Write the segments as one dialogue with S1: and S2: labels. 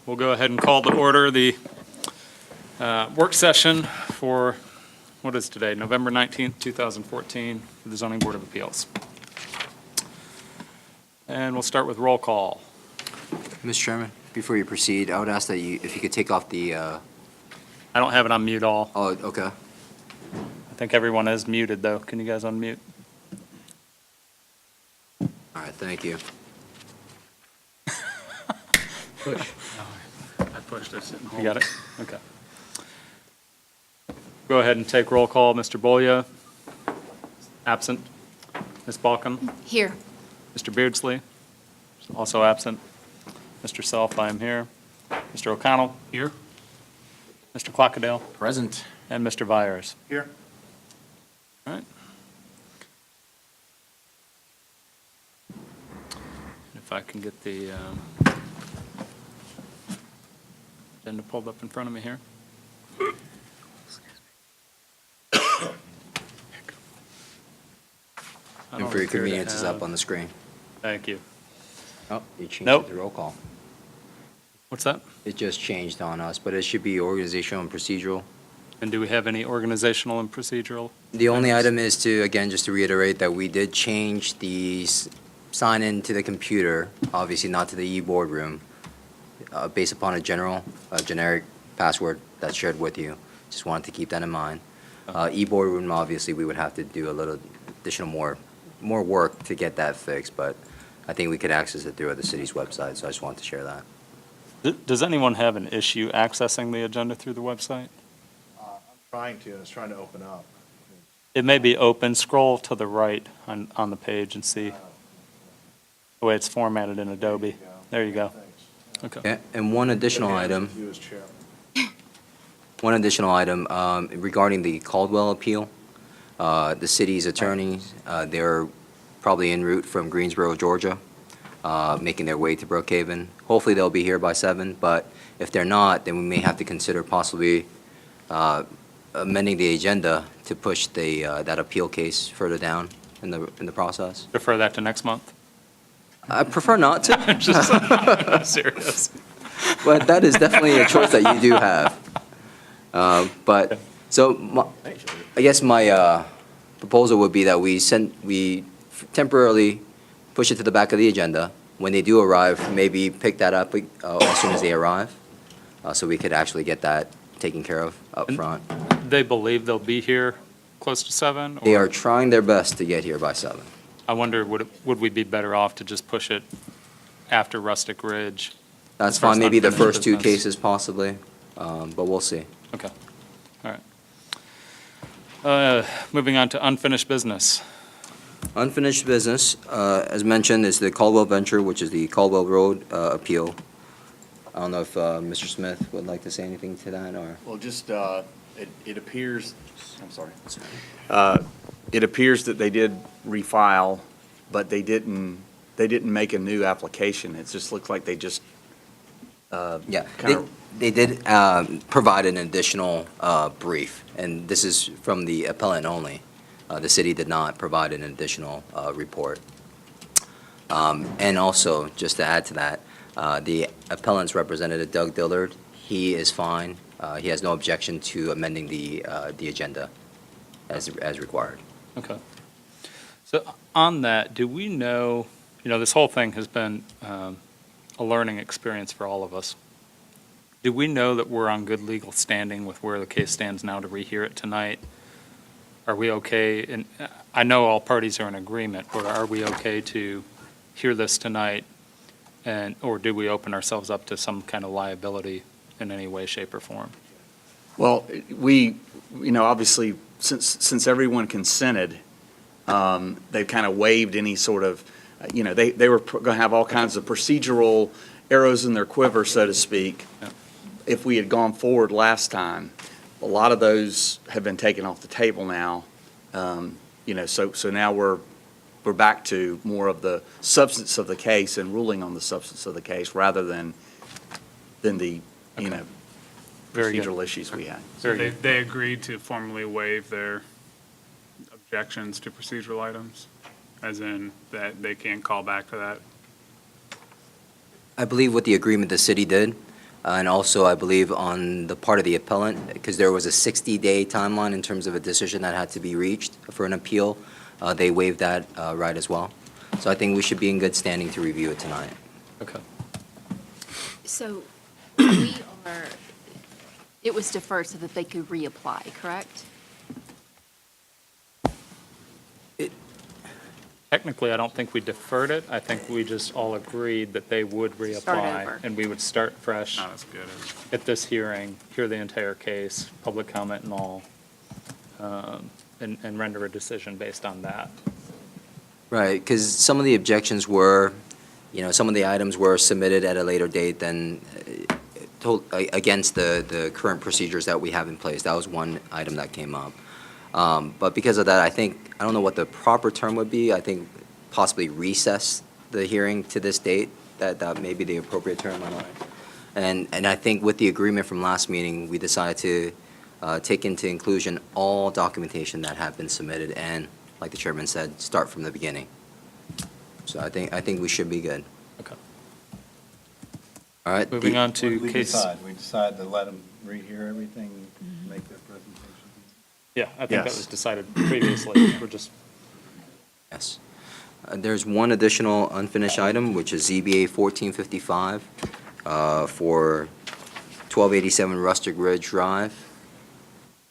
S1: We'll go ahead and call to order the work session for, what is today, November 19th, 2014, for the Zoning Board of Appeals. And we'll start with roll call.
S2: Mr. Chairman, before you proceed, I would ask that if you could take off the,
S1: I don't have it on mute all.
S2: oh, okay.
S1: I think everyone is muted, though. Can you guys unmute?
S2: All right, thank you.
S1: Push. I pushed it. You got it? Okay. Go ahead and take roll call. Mr. Bolia, absent. Ms. Balcom?
S3: Here.
S1: Mr. Beardsley, also absent. Mr. Self, I am here. Mr. O'Connell? Here. Mr. Clockadale?
S4: Present.
S1: And Mr. Vyers?
S4: Here.
S1: All right. If I can get the agenda pulled up in front of me here.
S2: And for your convenience, it's up on the screen.
S1: Thank you.
S2: Oh, you changed
S1: Nope.
S2: the roll call.
S1: What's that?
S2: It just changed on us, but it should be organizational and procedural.
S1: And do we have any organizational and procedural?
S2: The only
S1: items?
S2: item is to, again, just to reiterate that we did change the sign-in to the computer, obviously not to the e-boardroom, based upon a generic password that's shared with you. Just wanted to keep that in mind. E-boardroom, obviously, we would have to do a little additional more work to get that fixed, but I think we could access it through the city's website, so I just wanted to share that.
S1: Does anyone have an issue accessing the agenda through the website?
S4: I'm trying to, and it's trying to open up.
S1: It may be open. Scroll to the right on the page and see the way it's formatted in Adobe. There you go.
S4: Thanks.
S1: Okay.
S2: And one additional item.
S4: You as chairman.
S2: One additional item regarding the Caldwell appeal. The city's attorneys, they're probably en route from Greensboro, Georgia, making their way to Brookhaven. Hopefully they'll be here by 7, but if they're not, then we may have to consider possibly amending the agenda to push that appeal case further down in the process.
S1: Defer that to next month.
S2: I prefer not to,
S1: I'm serious.
S2: but that is definitely a choice that you do have. But so I guess my proposal would be that we temporarily push it to the back of the agenda. When they do arrive, maybe pick that up as soon as they arrive, so we could actually get that taken care of up front.
S1: They believe they'll be here close to 7?
S2: They
S1: or-
S2: are trying their best to get here by 7.
S1: I wonder, would we be better off to just push it after Rustic Ridge?
S2: That's
S1: First
S2: fine, maybe the
S1: unfinished
S2: first 2
S1: business.
S2: cases possibly, but we'll see.
S1: Okay. All right. Moving on to unfinished business.
S2: Unfinished business, as mentioned, is the Caldwell Venture, which is the Caldwell Road appeal. I don't know if Mr. Smith would like to say anything to that, or?
S5: Well, just, it appears, I'm sorry. It appears that they did refile, but they didn't make a new application. It just looks like they just,
S2: Yeah,
S5: kind of,
S2: they did provide an additional brief, and this is from the appellant only. The city did not provide an additional report. And also, just to add to that, the appellant's representative, Doug Dillard, he is fine. He has no objection to amending the agenda as required.
S1: Okay. So on that, do we know, this whole thing has been a learning experience for all of us. Do we know that we're on good legal standing with where the case stands now to rehear it tonight? Are we okay? And I know all parties are in agreement, but are we okay to hear this tonight? Or do we open ourselves up to some kind of liability in any way, shape, or form?
S5: well, obviously, since everyone consented, they've kind of waived any sort of, they were going to have all kinds of procedural arrows in their quiver, so to speak.
S1: Yeah.
S5: If we had gone forward last time, a lot of those have been taken off the table now. So now we're back to more of the substance of the case and ruling on the substance of the case rather than the,
S1: Very good.
S5: procedural issues we had.
S1: Very
S6: They,
S1: good.
S6: they agreed to formally waive their objections to procedural items, as in that they can't call back to that.
S2: I believe with the agreement the city did, And also, I believe, on the part of the appellant, because there was a 60-day timeline in terms of a decision that had to be reached for an appeal, they waived that right as well. So I think we should be in good standing to review it tonight.
S1: Okay.
S3: So we are, it was deferred so that they could reapply, correct?
S1: Technically, I don't think we deferred it. I think we just all agreed that they would
S3: Start
S1: reapply.
S3: over.
S1: And we would start fresh
S6: Not as good as.
S1: at this hearing, hear the entire case, public comment and all, and render a decision based on that.
S2: Right, because some of the objections were, some of the items were submitted at a later date than, against the current procedures that we have in place. That was one item that came up. But because of that, I don't know what the proper term would be. I think possibly recess the hearing to this date. That may be the appropriate term. I don't know. And I think with the agreement from last meeting, we decided to take into inclusion all documentation that had been submitted and, like the chairman said, start from the beginning. So I think we should be good.
S1: Okay.
S2: All right.
S1: Moving on
S4: What
S1: to
S4: did we
S1: case.
S4: decide? We decided to let them rehear everything, make their presentation?
S1: Yeah, I think that
S4: Yes.
S1: was decided previously. We're just,
S2: Yes. There's one additional unfinished item, which is ZBA 1455 for 1287 Rustic Ridge Drive.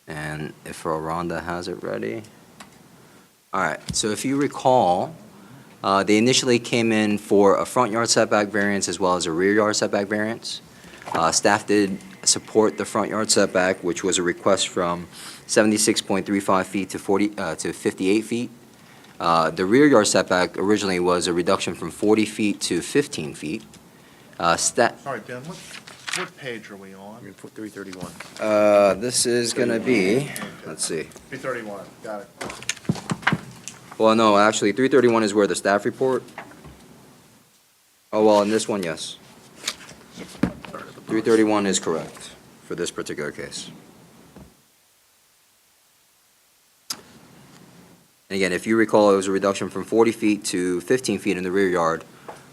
S2: And if Rhonda has it ready. All right, so if you recall, they initially came in for a front yard setback variance as well as a rear yard setback variance. Staff did support the front yard setback, which was a request from 76.35 feet to 58 feet. The rear yard setback originally was a reduction from 40 feet to 15 feet.
S4: Sorry, Ben, what page are we on?
S5: 331.
S2: This is gonna be, let's see.
S4: 331, got it.
S2: Well, no, actually, 331 is where the staff report. Oh, well, in this one, yes. 331 is correct for this particular case. And again, if you recall, it was a reduction from 40 feet to 15 feet in the rear yard,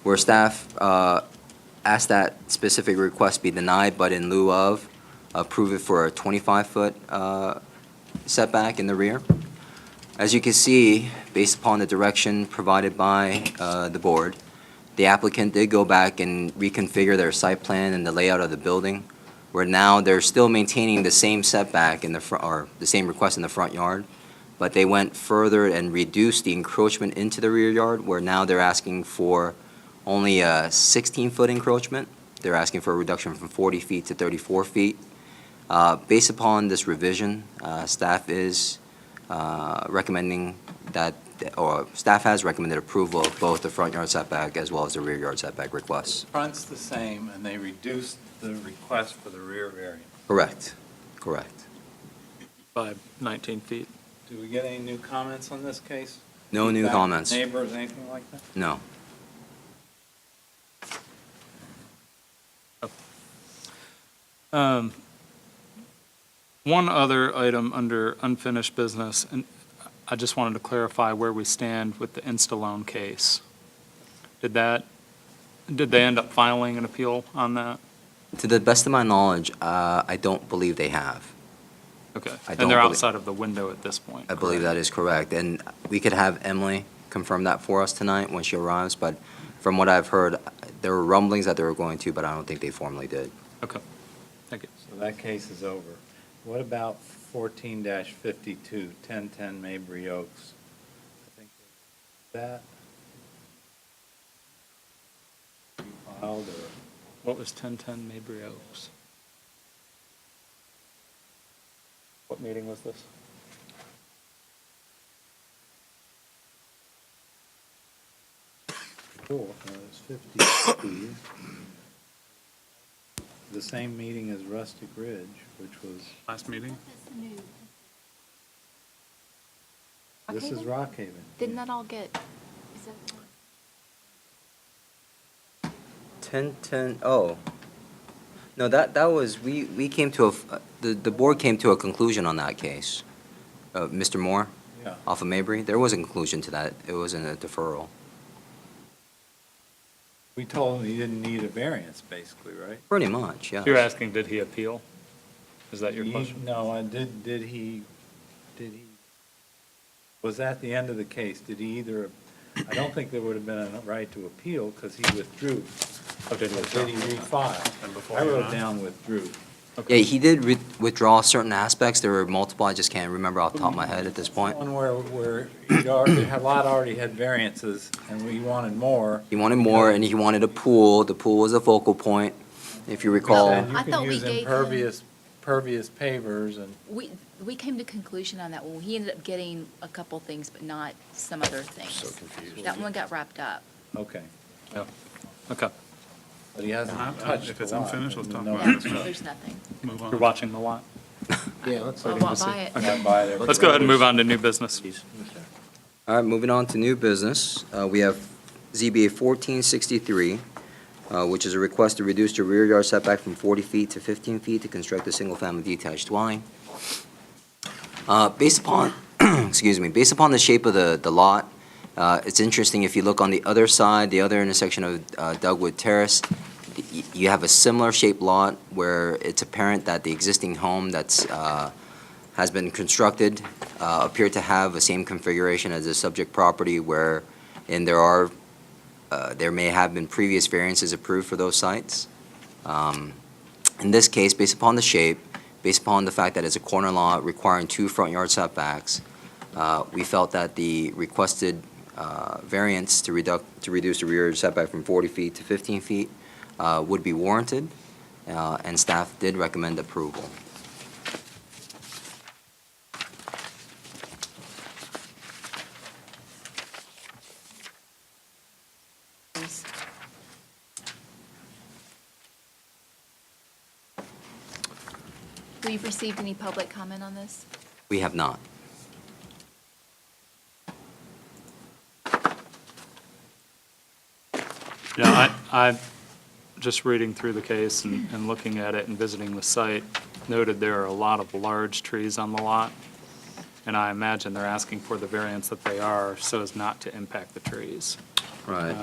S2: where staff asked that specific request be denied, but in lieu of, approve it for a 25-foot setback in the rear. As you can see, based upon the direction provided by the board, the applicant did go back and reconfigure their site plan and the layout of the building, where now they're still maintaining the same setback in the front, or the same request in the front yard, but they went further and reduced the encroachment into the rear yard, where now they're asking for only a 16-foot encroachment. They're asking for a reduction from 40 feet to 34 feet. Based upon this revision, staff is recommending that, or staff has recommended approval of both the front yard setback as well as the rear yard setback requests.
S7: Front's the same, and they reduced the request for the rear variance.
S2: Correct, correct.
S1: by 19 feet.
S7: Do we get any new comments on this case?
S2: No new
S7: Feedback,
S2: comments.
S7: Neighbors, anything like that?
S2: No.
S1: One other item under unfinished business, and I just wanted to clarify where we stand with the Instalone case. Did they end up filing an appeal on that?
S2: To the best of my knowledge, I don't believe they have.
S1: Okay,
S2: I
S1: and
S2: don't
S1: they're
S2: believe-
S1: outside of the window at this point.
S2: I believe that is correct. And we could have Emily confirm that for us tonight when she arrives, but from what I've heard, there were rumblings that they were going to, but I don't think they formally did.
S1: Okay, thank you.
S7: So that case is over. What about 14-52, 1010 Mabry Oaks? I think that you filed, or
S1: What was 1010 Mabry Oaks? What meeting was this?
S7: cool, it's 52. The same meeting as Rustic Ridge, which was,
S6: Last meeting?
S7: this is
S3: Rockhaven?
S7: Rockhaven.
S3: Didn't that all get, is that?
S2: 1010, oh. No, that was, we came to the board came to a conclusion on that case. Mr. Moore,
S7: Yeah.
S2: off of Mabry, there was a conclusion to that. It wasn't a deferral.
S7: We told him he didn't need a variance, basically, right?
S2: Pretty much, yeah.
S1: You're asking, did he appeal? Is that your question?
S7: No, did he, was that the end of the case? Did he either, I don't think there would have been a right to appeal because he withdrew.
S1: Oh, did he
S7: Did he refile?
S6: And before
S7: I
S6: he
S7: wrote
S6: went on?
S7: down withdrew.
S2: Yeah, he did withdraw certain aspects. There were multiple, I just can't remember off the top of my head at this point.
S7: One where he'd already, a lot already had variances and we wanted more.
S2: He wanted more, and he wanted a pool. The pool was a focal point, if you recall.
S7: Said you
S3: I
S7: can
S3: thought we
S7: use
S3: gave him-
S7: impervious pavers and.
S3: We came to conclusion on that one. He ended up getting a couple things, but not some other things.
S4: So confused.
S3: That one got wrapped up.
S7: Okay,
S1: Okay.
S7: but he hasn't touched
S6: If it's
S7: the lot.
S6: unfinished, let's talk
S7: No-
S6: about
S3: Yeah,
S6: it.
S3: there's nothing.
S6: Move on.
S1: You're watching the lot.
S4: Yeah, let's.
S3: I'll walk by it.
S7: Yeah, buy there.
S1: Let's go ahead and move on to new business.
S2: All right, moving on to new business. We have ZBA 1463, which is a request to reduce the rear yard setback from 40 feet to 15 feet to construct a single-family detached dwelling. Based upon, excuse me, based upon the shape of the lot, it's interesting, if you look on the other side, the other intersection of Dugwood Terrace, you have a similar shaped lot where it's apparent that the existing home that's has been constructed appear to have the same configuration as the subject property, where, and there may have been previous variances approved for those sites. In this case, based upon the shape, based upon the fact that it's a corner lot requiring 2 front yard setbacks, we felt that the requested variance to reduce the rear yard setback from 40 feet to 15 feet would be warranted, and staff did recommend approval.
S3: We've received any public comment on this?
S2: We have not.
S1: Yeah, I just reading through the case and looking at it and visiting the site, noted there are a lot of large trees on the lot, and I imagine they're asking for the variance that they are so as not to impact the trees.
S2: Right.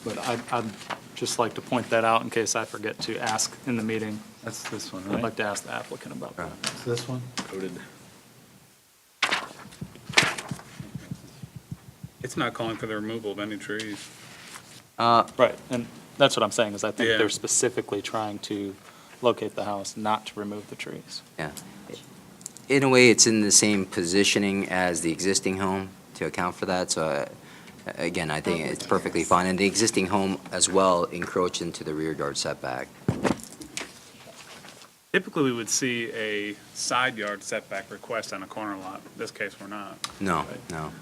S1: But I'd just like to point that out in case I forget to ask in the meeting.
S7: That's this one,
S1: I'd
S7: right?
S1: like to ask the applicant about that.
S7: It's this one?
S6: It's not calling for the removal of any trees.
S1: Right, and that's what I'm saying, is I think
S6: Yeah.
S1: they're specifically trying to locate the house, not to remove the trees.
S2: In a way, it's in the same positioning as the existing home to account for that, so again, I think it's perfectly fine. And the existing home as well encroached into the rear yard setback.
S6: Typically, we would see a side yard setback request on a corner lot. In this case, we're not.
S2: No, no.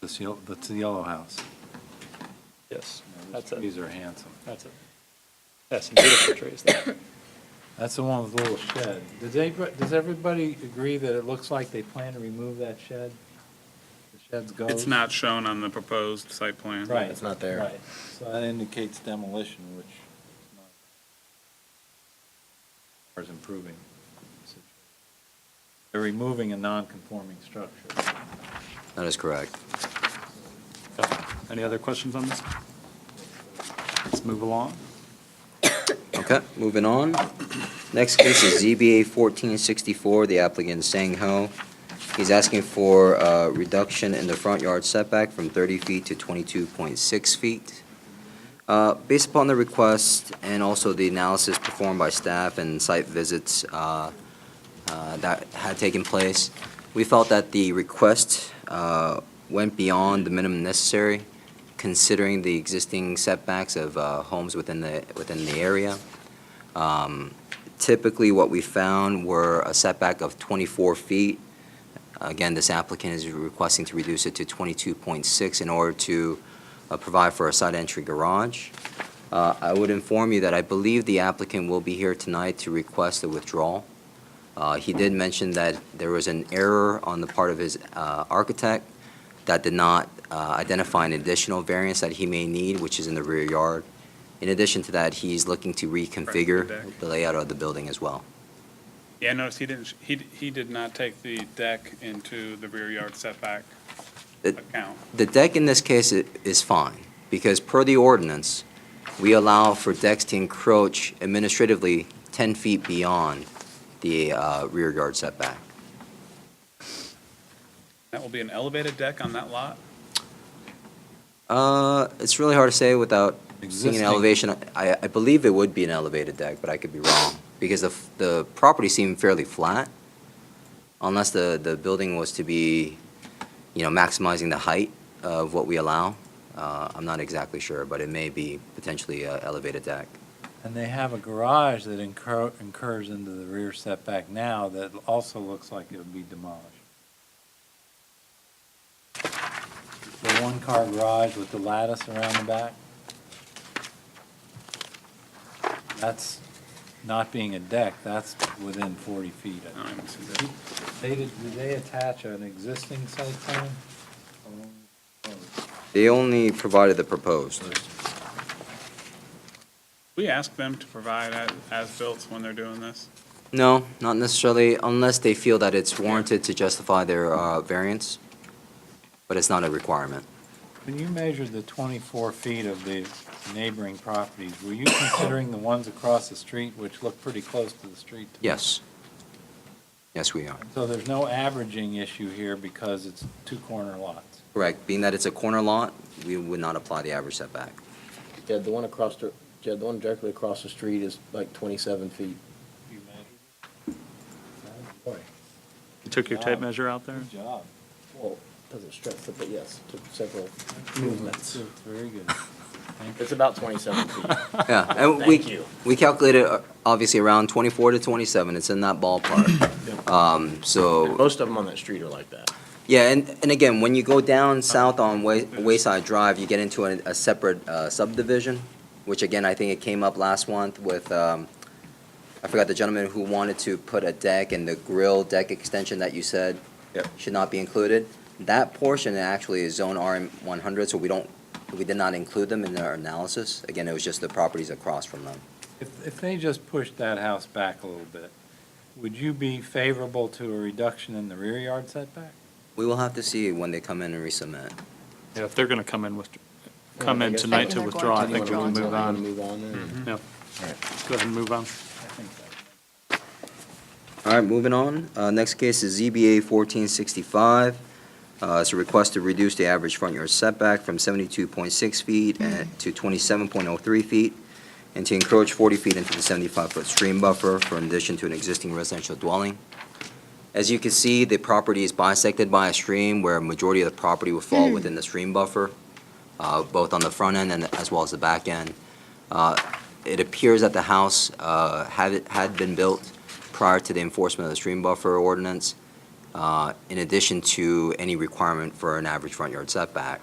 S7: That's the yellow house.
S1: Yes,
S7: Those
S1: that's it,
S7: trees are handsome.
S1: that's it. Yes, some beautiful trees there.
S7: That's the one with the little shed. Does everybody agree that it looks like they plan to remove that shed? The shed's ghost?
S6: It's not shown on the proposed site plan.
S7: Right.
S4: It's not there.
S7: Right, so that indicates demolition, which is improving. the situation. They're removing a non-conforming structure.
S2: That is correct.
S1: Okay. Any other questions on this? Let's move along.
S2: Okay, moving on. Next case is ZBA 1464, the applicant Sang Ho. He's asking for a reduction in the front yard setback from 30 feet to 22.6 feet. Based upon the request and also the analysis performed by staff and site visits that had taken place, we felt that the request went beyond the minimum necessary, considering the existing setbacks of homes within the area. Typically, what we found were a setback of 24 feet. Again, this applicant is requesting to reduce it to 22.6 in order to provide for a side entry garage. I would inform you that I believe the applicant will be here tonight to request a withdrawal. He did mention that there was an error on the part of his architect that did not identify an additional variance that he may need, which is in the rear yard. In addition to that, he's looking to reconfigure
S6: deck.
S2: the layout of the building as well.
S6: Yeah, I noticed he did not take the deck into the rear yard setback. account.
S2: The deck in this case is fine, because per the ordinance, we allow for decks to encroach administratively 10 feet beyond the rear yard setback.
S6: That will be an elevated deck on that lot?
S2: It's really hard to say without seeing
S7: Existing.
S2: an elevation. I believe it would be an elevated deck, but I could be wrong, because the property seemed fairly flat, unless the building was to be, maximizing the height of what we allow. I'm not exactly sure, but it may be potentially a elevated deck.
S7: And they have a garage that incurs into the rear setback now that also looks like it would be demolished. The one-car garage with the lattice around the back. That's not being a deck, that's within 40 feet.
S6: I don't even see that.
S7: Did they attach an existing site plan?
S2: They only provided the proposed.
S6: We ask them to provide as-built when they're doing this?
S2: No, not necessarily, unless they feel that it's warranted to justify their variance, but it's not a requirement.
S7: When you measured the 24 feet of the neighboring properties, were you considering the ones across the street, which look pretty close to the street? to me?
S2: Yes. Yes, we are.
S7: So there's no averaging issue here because it's two corner lots?
S2: Correct. Being that it's a corner lot, we would not apply the average setback.
S8: Jed, the one directly across the street is like 27 feet.
S7: You measured? Oh, boy,
S1: You took your tape measure out there?
S7: good job.
S8: Well, doesn't stretch, but yes, took several movements.
S7: That's very good. Thank you.
S8: It's about 27 feet.
S2: Yeah, and
S8: Thank you.
S2: we calculated, obviously, around 24 to 27. It's in that ballpark. So,
S8: Most of them on that street are like that.
S2: yeah, and again, when you go down south on Wayside Drive, you get into a separate subdivision, which again, I think it came up last month with, I forgot the gentleman who wanted to put a deck, and the grill deck extension that you said
S5: Yep.
S2: should not be included. That portion actually is zone RM100, so we did not include them in our analysis. Again, it was just the properties across from them.
S7: If they just pushed that house back a little bit, would you be favorable to a reduction in the rear yard setback?
S2: We will have to see when they come in and resubmit.
S1: Yeah, if they're going to come in
S8: I guess-
S1: tonight to
S3: They're
S1: withdraw, I
S3: going to
S1: think we will
S3: withdraw
S1: move on.
S8: Move on then?
S1: Yeah. Go ahead and move on.
S7: I think that.
S2: All right, moving on. Next case is ZBA 1465. It's a request to reduce the average front yard setback from 72.6 feet to 27.03 feet, and to encroach 40 feet into the 75-foot stream buffer for an addition to an existing residential dwelling. As you can see, the property is bisected by a stream where a majority of the property will fall within the stream buffer, both on the front end and as well as the back end. It appears that the house had been built prior to the enforcement of the stream buffer ordinance, in addition to any requirement for an average front yard setback.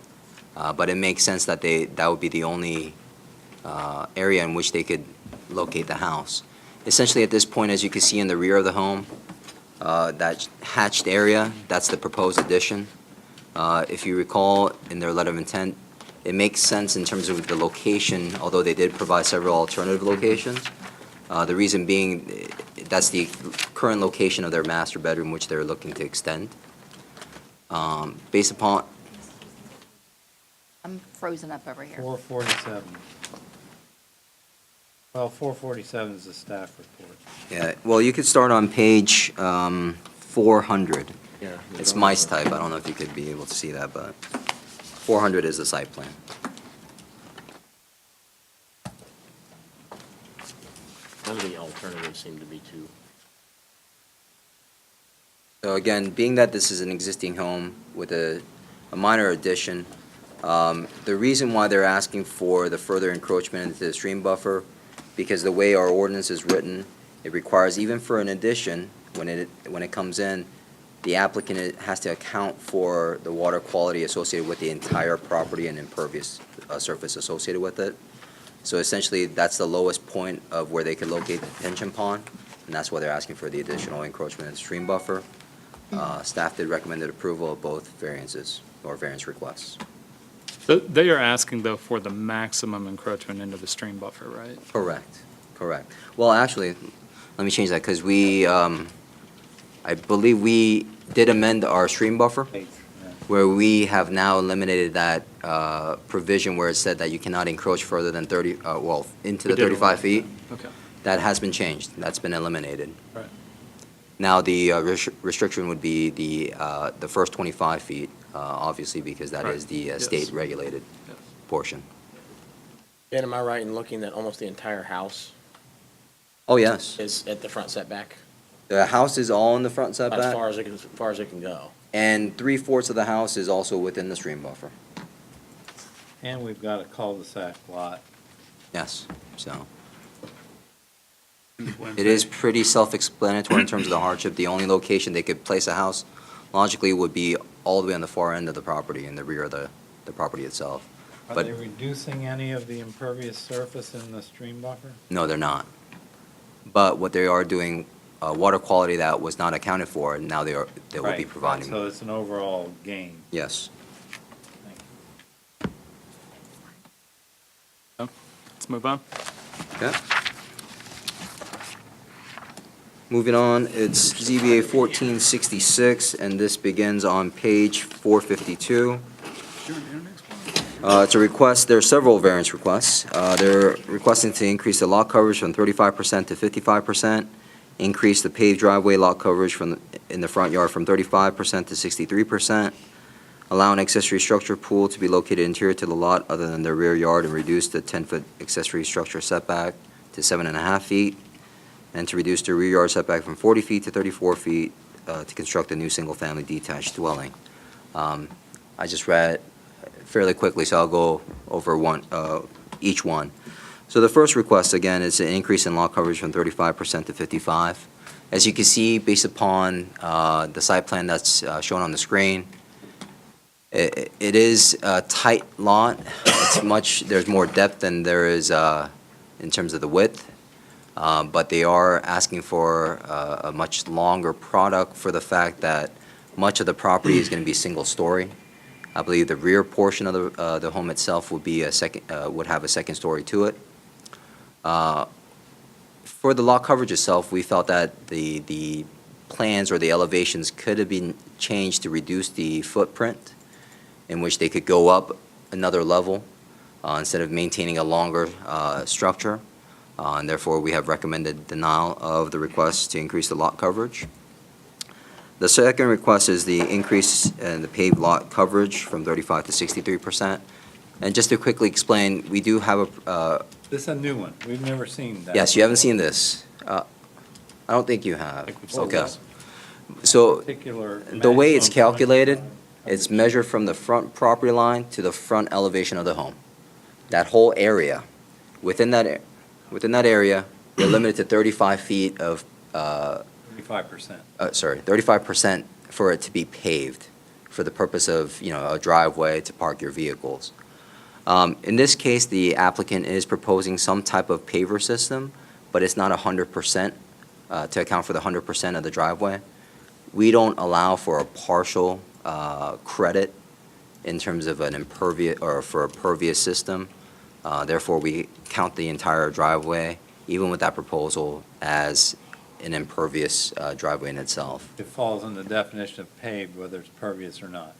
S2: But it makes sense that that would be the only area in which they could locate the house. Essentially, at this point, as you can see in the rear of the home, that hatched area, that's the proposed addition. If you recall, in their letter of intent, it makes sense in terms of the location, although they did provide several alternative locations. The reason being, that's the current location of their master bedroom, which they're looking to extend. Based upon,
S3: I'm frozen up over here.
S7: 447. Well, 447 is the staff report.
S2: yeah, well, you could start on page 400.
S8: Yeah.
S2: It's mice type, I don't know if you could be able to see that, but 400 is the site plan.
S8: None of the alternatives seem to be too.
S2: So again, being that this is an existing home with a minor addition, the reason why they're asking for the further encroachment into the stream buffer, because the way our ordinance is written, it requires even for an addition, when it comes in, the applicant has to account for the water quality associated with the entire property and impervious surface associated with it. So essentially, that's the lowest point of where they could locate the detention pond, and that's why they're asking for the additional encroachment in the stream buffer. Staff did recommended approval of both variances, or variance requests.
S1: So they are asking, though, for the maximum encroachment into the stream buffer, right?
S2: Correct, correct. Well, actually, let me change that, because we, I believe we did amend our stream buffer.
S7: Yeah.
S2: where we have now eliminated that provision where it said that you cannot encroach further than 30, into the
S1: We did
S2: 35 feet.
S1: eliminate that. Okay.
S2: That has been changed. That's been eliminated.
S1: Right.
S2: Now, the restriction would be the first 25 feet, obviously, because that
S1: Right.
S2: is the
S1: Yes.
S2: state-regulated
S1: Yes.
S2: portion.
S8: Ben, am I right in looking that almost the entire house
S2: Oh, yes.
S8: is at the front setback?
S2: The house is all in the front
S8: As
S2: setback,
S8: far as it can go?
S2: and 3/4 of the house is also within the stream buffer.
S7: And we've got a cul-de-sac lot.
S2: Yes, so. It is pretty self-explanatory in terms of the hardship. The only location they could place a house logically would be all the way on the far end of the property, in the rear of the property itself.
S7: Are
S2: But-
S7: they reducing any of the impervious surface in the stream buffer?
S2: No, they're not. But what they are doing, water quality that was not accounted for, and now they will be
S7: Right,
S2: providing.
S7: So it's an overall gain.
S2: Yes.
S1: Let's move on.
S2: Okay. Moving on, it's ZBA 1466, and this begins on page 452. It's a request, there are several variance requests. They're requesting to increase the lot coverage from 35% to 55%, increase the paved driveway lot coverage in the front yard from 35% to 63%, allow an accessory structure pool to be located interior to the lot other than the rear yard, and reduce the 10-foot accessory structure setback to 7.5 feet, and to reduce the rear yard setback from 40 feet to 34 feet to construct a new single-family detached dwelling. I just read fairly quickly, so I'll go over each one. So the first request, again, is an increase in lot coverage from 35% to 55. As you can see, based upon the site plan that's shown on the screen, it is a tight lot. There's more depth than there is in terms of the width. But they are asking for a much longer product for the fact that much of the property is going to be single-story. I believe the rear portion of the home itself would have a second story to it. For the lot coverage itself, we felt that the plans or the elevations could have been changed to reduce the footprint, in which they could go up another level instead of maintaining a longer structure. And therefore, we have recommended denial of the request to increase the lot coverage. The second request is the increase in the paved lot coverage from 35 to 63%. And just to quickly explain, we do have
S7: This is a new one. We've never seen that.
S2: yes, you haven't seen this. I don't think you have.
S1: think we've seen
S2: Okay.
S1: this.
S2: So
S7: Particular
S2: the way it's
S7: maximum
S2: calculated,
S7: coverage.
S2: it's measured from the front property line to the front elevation of the home. That whole area, within that area, you're limited to 35 feet of
S7: 35%.
S2: 35% for it to be paved for the purpose of, a driveway to park your vehicles. In this case, the applicant is proposing some type of paver system, but it's not 100% to account for the 100% of the driveway. We don't allow for a partial credit in terms of an impervious, or for a pervious system. Therefore, we count the entire driveway, even with that proposal, as an impervious driveway in itself.
S7: It falls in the definition of paved, whether it's pervious or not.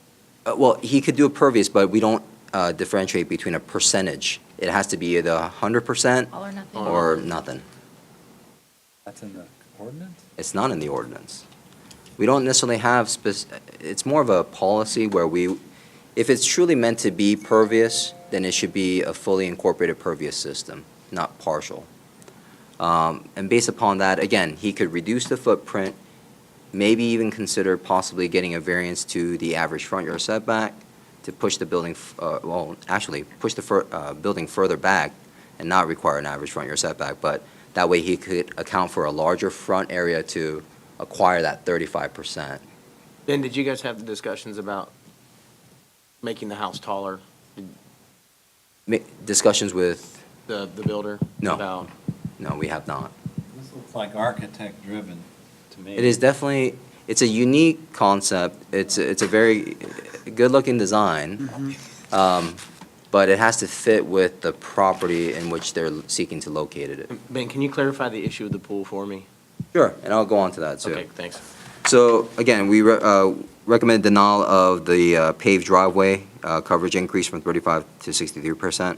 S2: Well, he could do a pervious, but we don't differentiate between a percentage. It has to be either 100%
S3: All or nothing?
S2: or nothing.
S7: That's in the ordinance?
S2: It's not in the ordinance. We don't necessarily have, it's more of a policy where if it's truly meant to be pervious, then it should be a fully incorporated pervious system, not partial. And based upon that, again, he could reduce the footprint, maybe even consider possibly getting a variance to the average front yard setback to push the building, push the building further back and not require an average front yard setback. But that way he could account for a larger front area to acquire that 35%.
S8: Ben, did you guys have the discussions about making the house taller,
S2: Discussions with,
S8: the builder?
S2: No.
S8: About
S2: no, we have not.
S7: This looks like architect-driven to me.
S2: It is definitely, it's a unique concept. It's a very good-looking design, but it has to fit with the property in which they're seeking to locate it.
S8: Ben, can you clarify the issue of the pool for me?
S2: Sure, and I'll go on to that, too.
S8: Okay, thanks.
S2: So, again, we recommend denial of the paved driveway coverage increase from 35 to 63%.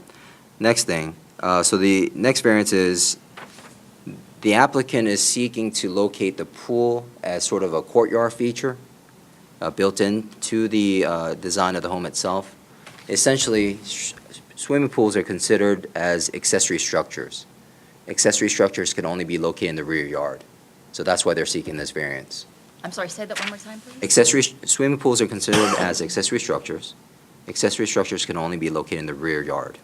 S2: Next thing, so the next variance is the applicant is seeking to locate the pool as sort of a courtyard feature built into the design of the home itself. Essentially, swimming pools are considered as accessory structures. Accessory structures can only be located in the rear yard. So that's why they're seeking this variance.
S3: I'm sorry, say that one more time, please?
S2: Swimming pools are considered as accessory structures. Accessory structures can only be located in the rear yard,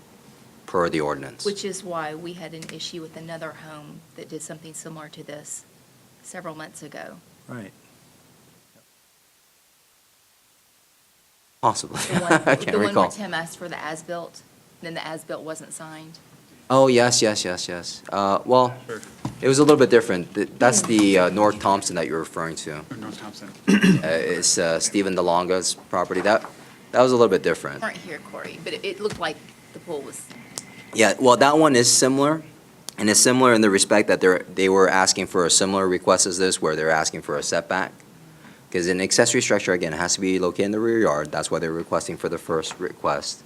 S2: per the ordinance.
S3: Which is why we had an issue with another home that did something similar to this several months ago.
S7: Right.
S2: Possibly.
S3: The one,
S2: I
S3: the
S2: can't
S3: one where
S2: recall.
S3: Tim asked for the as-built, then the as-built wasn't signed.
S2: Oh, yes. Well, it was a little bit different. That's the North Thompson that you're referring to.
S6: North Thompson.
S2: It's Stephen DeLonga's property. That was a little bit different.
S3: Weren't here, Corey, but it looked like the pool was,
S2: Yeah, well, that one is similar, and it's similar in the respect that they were asking for a similar request as this, where they're asking for a setback. Because an accessory structure, again, it has to be located in the rear yard. That's why they're requesting for the first request.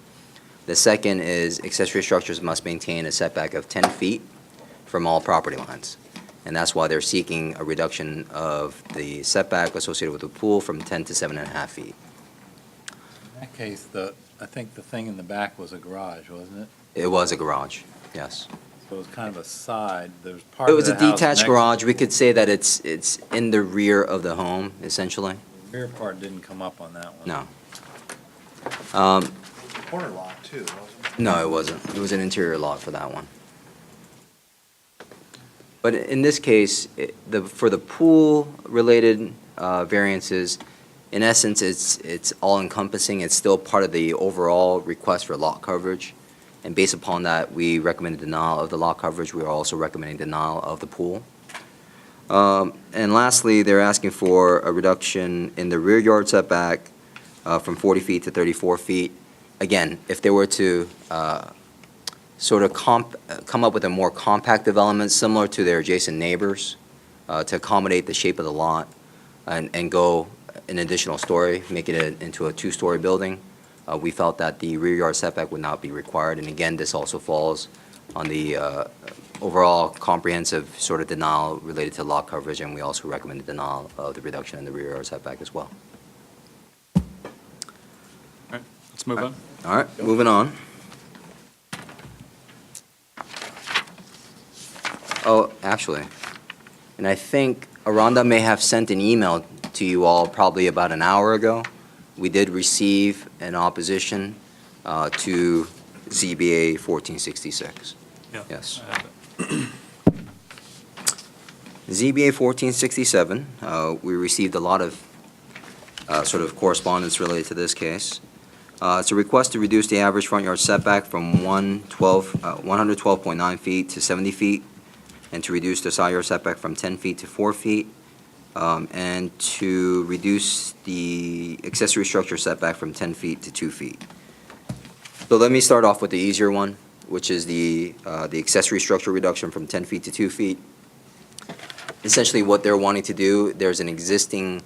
S2: The second is accessory structures must maintain a setback of 10 feet from all property lines. And that's why they're seeking a reduction of the setback associated with the pool from 10 to 7.5 feet.
S7: In that case, I think the thing in the back was a garage, wasn't it?
S2: It was a garage, yes.
S7: So it was kind of a side, there's part
S2: It
S7: of
S2: was
S7: the
S2: a
S7: house
S2: detached
S7: next-
S2: garage. We could say that it's in the rear of the home, essentially.
S7: The rear part didn't come up on that one.
S2: No.
S4: Corner lot too, wasn't it?
S2: No, it wasn't. It was an interior lot for that one. But in this case, for the pool-related variances, in essence, it's all-encompassing. It's still part of the overall request for lot coverage. And based upon that, we recommended denial of the lot coverage. We are also recommending denial of the pool. And lastly, they're asking for a reduction in the rear yard setback from 40 feet to 34 feet. Again, if they were to sort of come up with a more compact development similar to their adjacent neighbors to accommodate the shape of the lot and go an additional story, making it into a two-story building, we felt that the rear yard setback would not be required. And again, this also falls on the overall comprehensive sort of denial related to lot coverage, and we also recommended denial of the reduction in the rear yard setback as well.
S1: Let's move on.
S2: All right, moving on. Oh, actually, and I think Aranda may have sent an email to you all probably about an hour ago. We did receive an opposition to ZBA 1466.
S1: Yeah.
S2: Yes.
S1: I have it.
S2: ZBA 1467, we received a lot of sort of correspondence related to this case. It's a request to reduce the average front yard setback from 112.9 feet to 70 feet, and to reduce the side yard setback from 10 feet to 4 feet, and to reduce the accessory structure setback from 10 feet to 2 feet. So let me start off with the easier one, which is the accessory structure reduction from 10 feet to 2 feet. Essentially, what they're wanting to do, there's an existing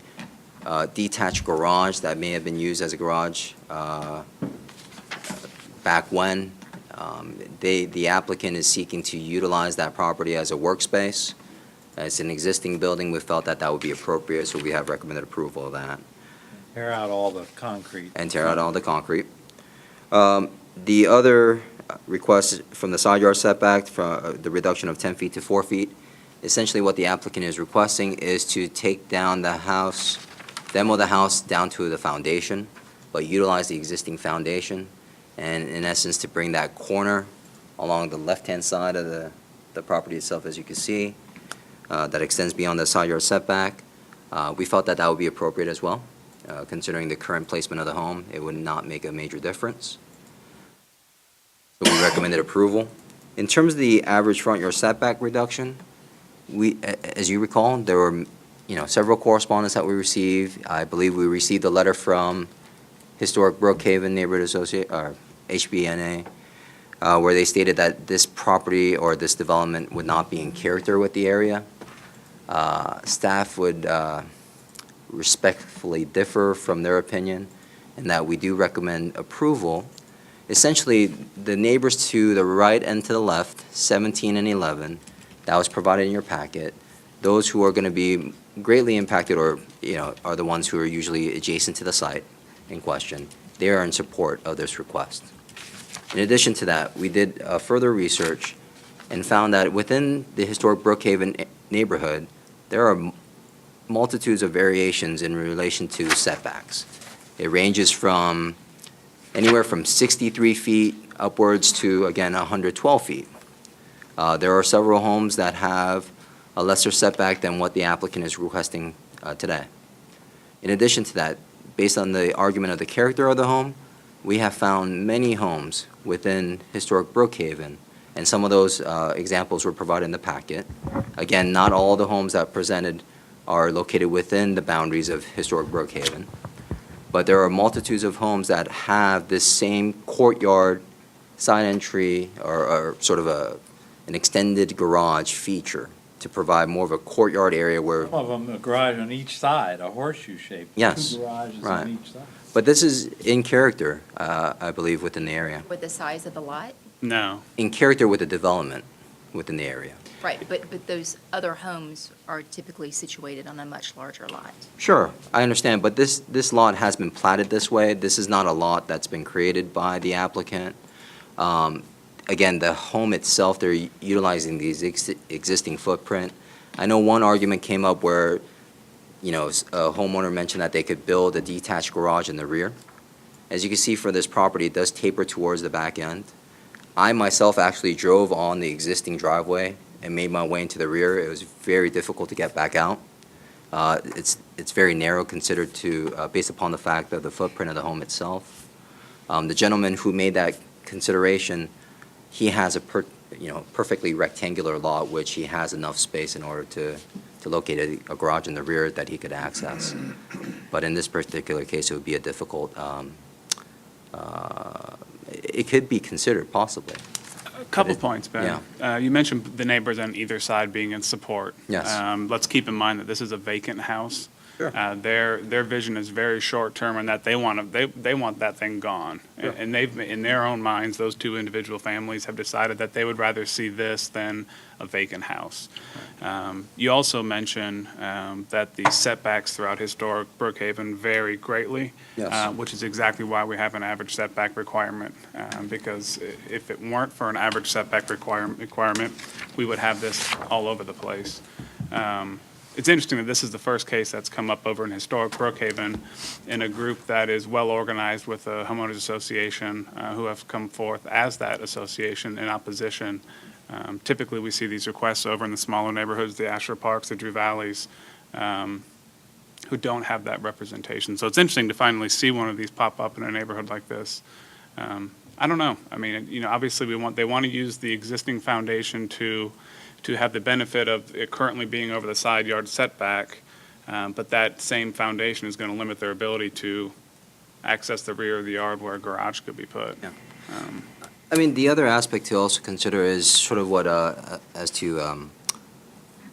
S2: detached garage that may have been used as a garage back when. The applicant is seeking to utilize that property as a workspace. It's an existing building. We felt that that would be appropriate, so we have recommended approval of that.
S7: Tear out all the concrete.
S2: And tear out all the concrete. The other request from the side yard setback, for the reduction of 10 feet to 4 feet, essentially what the applicant is requesting is to take down the house, demo the house down to the foundation, but utilize the existing foundation, and in essence, to bring that corner along the left-hand side of the property itself, as you can see, that extends beyond the side yard setback. We felt that that would be appropriate as well. Considering the current placement of the home, it would not make a major difference. So we recommended approval. In terms of the average front yard setback reduction, as you recall, there were, several correspondence that we received. I believe we received a letter from Historic Brookhaven Neighborhood Associate, or HBNA, where they stated that this property or this development would not be in character with the area. Staff would respectfully differ from their opinion, and that we do recommend approval. Essentially, the neighbors to the right and to the left, 17 and 11, that was provided in your packet, those who are going to be greatly impacted or, are the ones who are usually adjacent to the site in question. They are in support of this request. In addition to that, we did further research and found that within the historic Brookhaven neighborhood, there are multitudes of variations in relation to setbacks. It ranges from anywhere from 63 feet upwards to, again, 112 feet. There are several homes that have a lesser setback than what the applicant is requesting today. In addition to that, based on the argument of the character of the home, we have found many homes within historic Brookhaven, and some of those examples were provided in the packet. Again, not all the homes that presented are located within the boundaries of historic Brookhaven, but there are multitudes of homes that have this same courtyard, side entry, or sort of an extended garage feature to provide more of a courtyard area where,
S7: Some of them, a garage on each side, a horseshoe shape.
S2: Yes,
S7: Two garages
S2: right.
S7: on each side.
S2: but this is in character, I believe, within the area.
S3: With the size of the lot?
S6: No.
S2: In character with the development within the area.
S3: Right, but those other homes are typically situated on a much larger lot.
S2: Sure, I understand, but this lot has been platted this way. This is not a lot that's been created by the applicant. Again, the home itself, they're utilizing the existing footprint. I know one argument came up where, a homeowner mentioned that they could build a detached garage in the rear. As you can see for this property, it does taper towards the back end. I myself actually drove on the existing driveway and made my way into the rear. It was very difficult to get back out. It's very narrow considered to, based upon the fact of the footprint of the home itself. The gentleman who made that consideration, he has a perfectly rectangular lot, which he has enough space in order to locate a garage in the rear that he could access. But in this particular case, it would be a difficult, it could be considered possibly.
S6: A couple points,
S2: yeah.
S6: Ben. You mentioned the neighbors on either side being in support.
S2: Yes.
S6: Let's keep in mind that this is a vacant house.
S2: Sure.
S6: Their vision is very short-term and that they want that thing gone.
S2: Sure.
S6: And they've, in their own minds, those two individual families have decided that they would rather see this than a vacant house. You also mentioned that the setbacks throughout historic Brookhaven vary greatly.
S2: Yes.
S6: Which is exactly why we have an average setback requirement. Because if it weren't for an average setback requirement, we would have this all over the place. It's interesting that this is the first case that's come up over in historic Brookhaven in a group that is well-organized with the homeowners association who have come forth as that association in opposition. Typically, we see these requests over in the smaller neighborhoods, the Asher Parks, the Drew Valleys, who don't have that representation. So it's interesting to finally see one of these pop up in a neighborhood like this. I don't know. I mean, obviously they want to use the existing foundation to have the benefit of it currently being over the side yard setback, but that same foundation is going to limit their ability to access the rear of the yard where a garage could be put.
S2: Yeah. I mean, the other aspect to also consider is sort of what, as to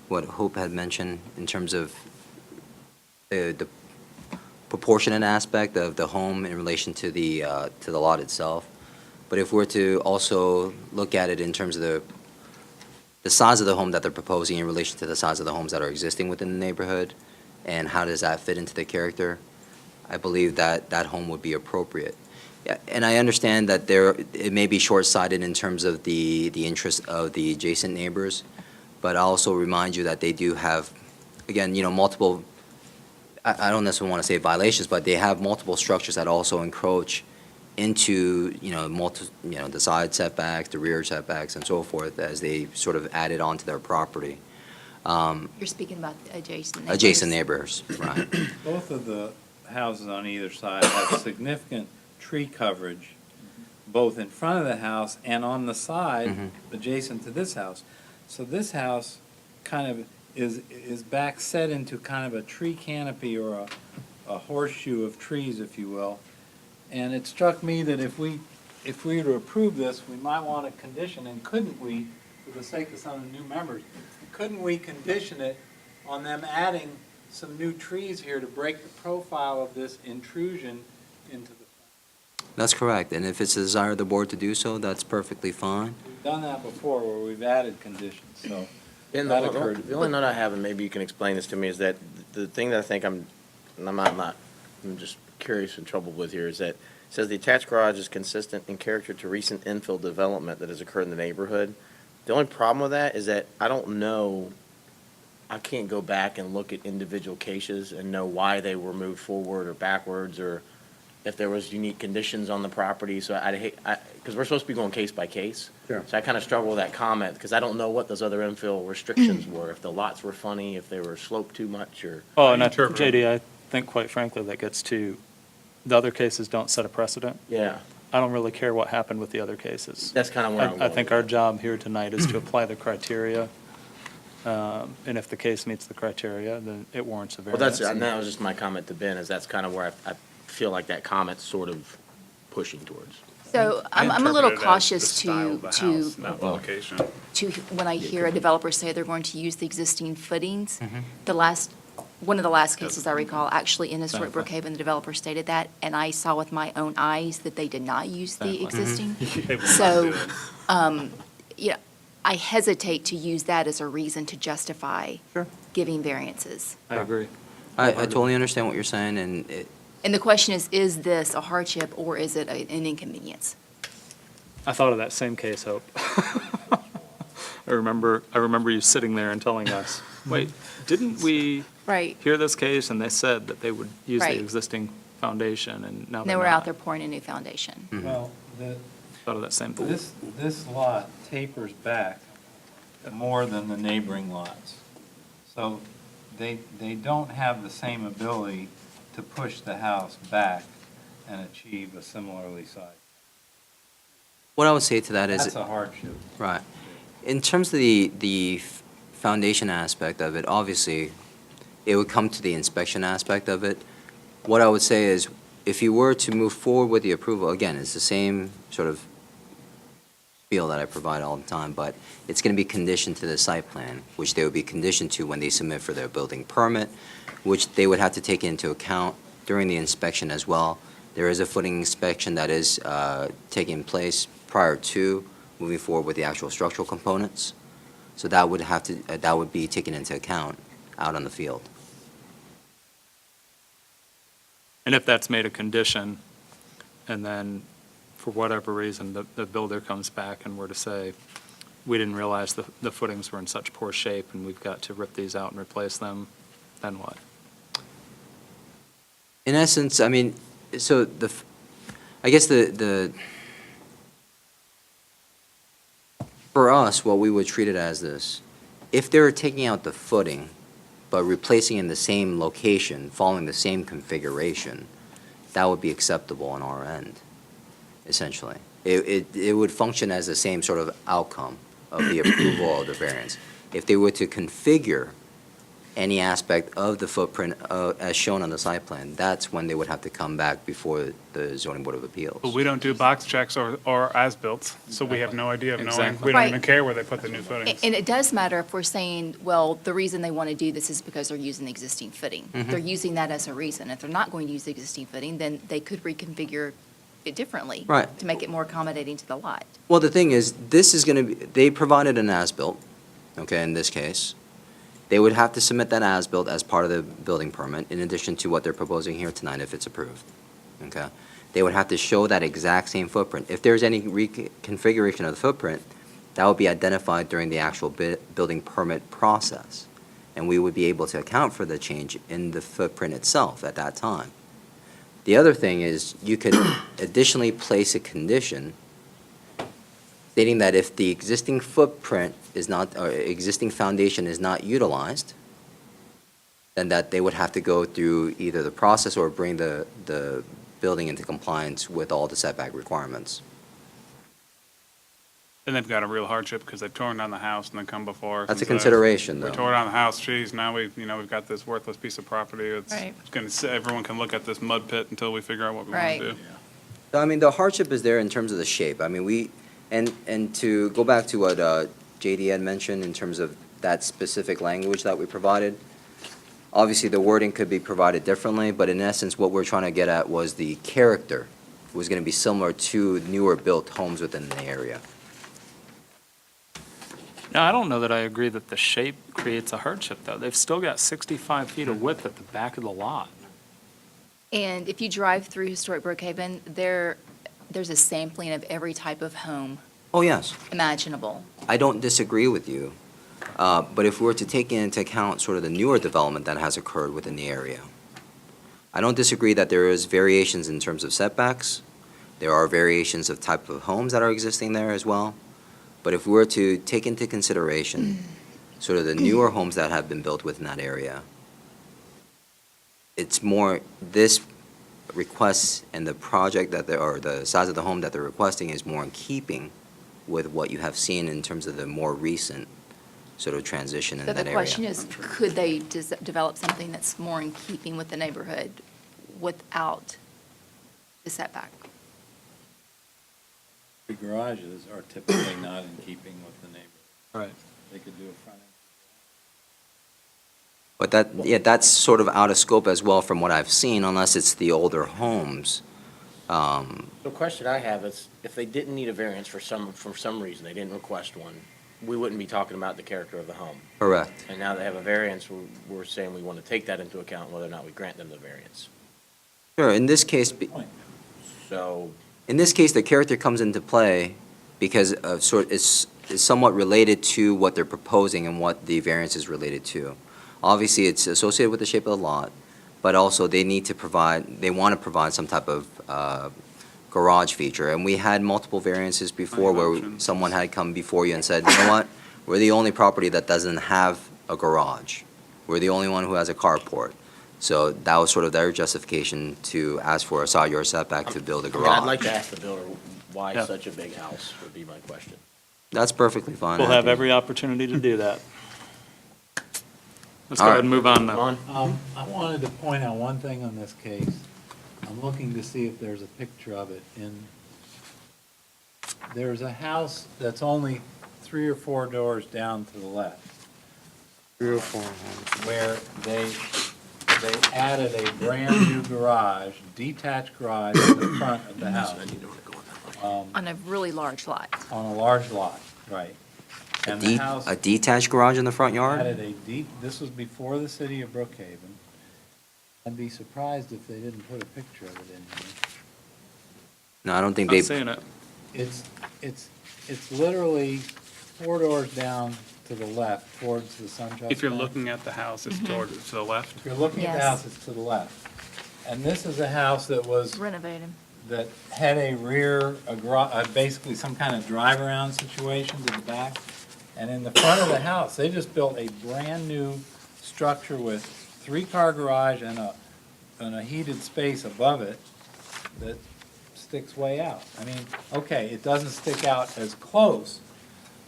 S2: what Hope had mentioned in terms of the proportionate aspect of the home in relation to the lot itself. But if we're to also look at it in terms of the size of the home that they're proposing in relation to the size of the homes that are existing within the neighborhood, and how does that fit into the character, I believe that that home would be appropriate. Yeah, and I understand that it may be short-sighted in terms of the interest of the adjacent neighbors, but I'll also remind you that they do have, again, multiple, I don't necessarily want to say violations, but they have multiple structures that also encroach into, the side setbacks, the rear setbacks, and so forth, as they sort of add it onto their property.
S3: You're speaking about adjacent neighbors?
S2: Adjacent neighbors, right.
S7: Both of the houses on either side have significant tree coverage, both in front of the house and on the side
S2: Mhm.
S7: adjacent to this house. So this house kind of is back set into kind of a tree canopy or a horseshoe of trees, if you will. And it struck me that if we were to approve this, we might want to condition, and couldn't we, for the sake of some of the new members, couldn't we condition it on them adding some new trees here to break the profile of this intrusion into the,
S2: That's correct, and if it's a desire of the board to do so, that's perfectly fine.
S7: we've done that before where we've added conditions, so.
S8: And
S7: That occurred.
S8: the only note I have, and maybe you can explain this to me, is that the thing that I think I'm just curious and troubled with here is that it says the attached garage is consistent in character to recent infill development that has occurred in the neighborhood. The only problem with that is that I don't know, I can't go back and look at individual cases and know why they were moved forward or backwards, or if there was unique conditions on the property, so I'd hate, because we're supposed to be going case by case.
S2: Sure.
S8: So I kind of struggle with that comment, because I don't know what those other infill restrictions were, if the lots were funny, if they were sloped too much, or.
S1: Oh, and
S6: Interpret 'em.
S1: JD, I think quite frankly, that gets to, the other cases don't set a precedent.
S8: Yeah,
S1: I don't really care what happened with the other cases.
S8: that's kind of where I'm going.
S1: I think our job here tonight is to apply the criteria, and if the case meets the criteria, then it warrants a
S8: Well,
S1: variance.
S8: and that was just my comment to Ben, is that's kind of where I feel like that comment's sort of pushing towards.
S3: So
S6: I
S3: I'm a little
S6: interpret it as the
S3: cautious
S6: style of the house, not the location.
S3: when I hear a developer say they're going to use the existing footings. One of the last cases I recall, actually in historic Brookhaven, the developer stated that, and I saw with my own eyes that they did not use the existing.
S6: They will not
S3: So,
S6: do it.
S3: yeah, I hesitate to use that as a reason to justify
S2: Sure.
S3: giving variances.
S1: I agree.
S2: I totally understand what you're saying, and
S3: And the question is this a hardship or is it an inconvenience?
S1: I thought of that same case, Hope. I remember you sitting there and telling us, wait, didn't we
S3: Right.
S1: hear this case and they said that they would use the
S3: Right.
S1: existing foundation and now
S3: They
S1: they're
S3: were out
S1: not.
S3: there pouring a new foundation.
S7: Well,
S1: Thought of that same thing.
S7: this lot tapers back more than the neighboring lots. So they don't have the same ability to push the house back and achieve a similarly sized.
S2: what I would say to that is.
S7: That's a hardship.
S2: Right. In terms of the foundation aspect of it, obviously, it would come to the inspection aspect of it. What I would say is, if you were to move forward with the approval, again, it's the same sort of feel that I provide all the time, but it's going to be conditioned to the site plan, which they would be conditioned to when they submit for their building permit, which they would have to take into account during the inspection as well. There is a footing inspection that is taking place prior to moving forward with the actual structural components. So that would be taken into account out on the field.
S1: And if that's made a condition, and then for whatever reason, the builder comes back and were to say, we didn't realize the footings were in such poor shape and we've got to rip these out and replace them, then what?
S2: In essence, I mean, so I guess for us, what we would treat it as this, if they were taking out the footing, but replacing in the same location, following the same configuration, that would be acceptable on our end, essentially. It would function as the same sort of outcome of the approval of the variance. If they were to configure any aspect of the footprint as shown on the site plan, that's when they would have to come back before the zoning board of appeals.
S6: But we don't do box checks or as-built, so we have no idea of knowing.
S1: Exactly.
S6: We don't
S3: Right.
S6: even care where they put the new footings.
S3: And it does matter if we're saying, well, the reason they want to do this is because they're using the existing footing. They're using that as a reason. If they're not going to use the existing footing, then they could reconfigure it differently.
S2: Right.
S3: To make it more accommodating to the lot.
S2: Well, the thing is, this is going to be, they provided an as-built, okay, in this case. They would have to submit that as-built as part of the building permit, in addition to what they're proposing here tonight if it's approved, okay? They would have to show that exact same footprint. If there's any reconfiguration of the footprint, that would be identified during the actual building permit process. And we would be able to account for the change in the footprint itself at that time. The other thing is, you could additionally place a condition stating that if the existing footprint is not, or existing foundation is not utilized, then that they would have to go through either the process or bring the building into compliance with all the setback requirements.
S6: And they've got a real hardship because they've torn down the house and then come before us.
S2: That's a
S6: and said,
S2: consideration,
S6: We
S2: though.
S6: tore down the house, geez, now we've got this worthless piece of property.
S3: Right.
S6: It's going to, everyone can look at this mud pit until we figure out what we want
S3: Right.
S6: to do.
S2: So, I mean, the hardship is there in terms of the shape. I mean, and to go back to what JD had mentioned in terms of that specific language that we provided, Obviously, the wording could be provided differently, but in essence, what we're trying to get at was the character was going to be similar to newer built homes within the area.
S1: Now, I don't know that I agree that the shape creates a hardship, though. They've still got 65 feet of width at the back of the lot.
S3: And if you drive through historic Brookhaven, there's a sampling of every type of home
S2: Oh, yes.
S3: imaginable.
S2: I don't disagree with you, but if we were to take into account sort of the newer development that has occurred within the area, I don't disagree that there is variations in terms of setbacks. There are variations of type of homes that are existing there as well. But if we were to take into consideration sort of the newer homes that have been built within that area, it's more, this request and the project that they, or the size of the home that they're requesting is more in keeping with what you have seen in terms of the more recent sort of transition in
S3: So
S2: that
S3: the
S2: area.
S3: question is, could they develop something that's more in keeping with the neighborhood without the setback?
S7: The garages are typically not in keeping with the neighborhood.
S1: Right.
S7: They could do a front end.
S2: But that, yeah, that's sort of out of scope as well from what I've seen, unless it's the older homes.
S8: The question I have is, if they didn't need a variance for some reason, they didn't request one, we wouldn't be talking about the character of the home.
S2: Correct.
S8: And now they have a variance, we're saying we want to take that into account, whether or not we grant them the variance.
S2: Sure, in this case,
S8: So,
S2: the character comes into play because of it's somewhat related to what they're proposing and what the variance is related to. Obviously, it's associated with the shape of the lot, but also they want to provide some type of garage feature. And we had multiple variances before where
S6: Options.
S2: someone had come before you and said, you know what, we're the only property that doesn't have a garage. We're the only one who has a carport. So that was sort of their justification to ask for a side yard setback to build a garage.
S8: I'd like to ask the builder why
S1: Yeah.
S8: such a big house, would be my question.
S2: That's perfectly fine.
S1: We'll have every opportunity to do that. Let's go
S2: All
S1: ahead and move on
S8: Come
S1: now.
S8: on.
S7: I wanted to point out one thing on this case. I'm looking to see if there's a picture of it there's a house that's only 3 or 4 doors down to the left. 3 or 4 where they added a brand-new garage, detached garage in the front of the house.
S3: On a really large lot.
S7: On a large lot, right. And the house
S2: A detached garage in the front yard?
S7: added this was before the city of Brookhaven. I'd be surprised if they didn't put a picture of it in here.
S2: No, I don't think
S1: Not
S2: they,
S1: seeing it.
S7: It's literally 4 doors down to the left towards the Sunshine.
S6: If you're looking at the house, it's toward, to the left.
S7: If you're looking at the
S3: Yes.
S7: house, it's to the left. And this is a house that
S3: Renovated.
S7: that had a basically some kind of drive-around situation to the back. And in the front of the house, they just built a brand-new structure with 3-car garage and a heated space above it that sticks way out. I mean, okay, it doesn't stick out as close,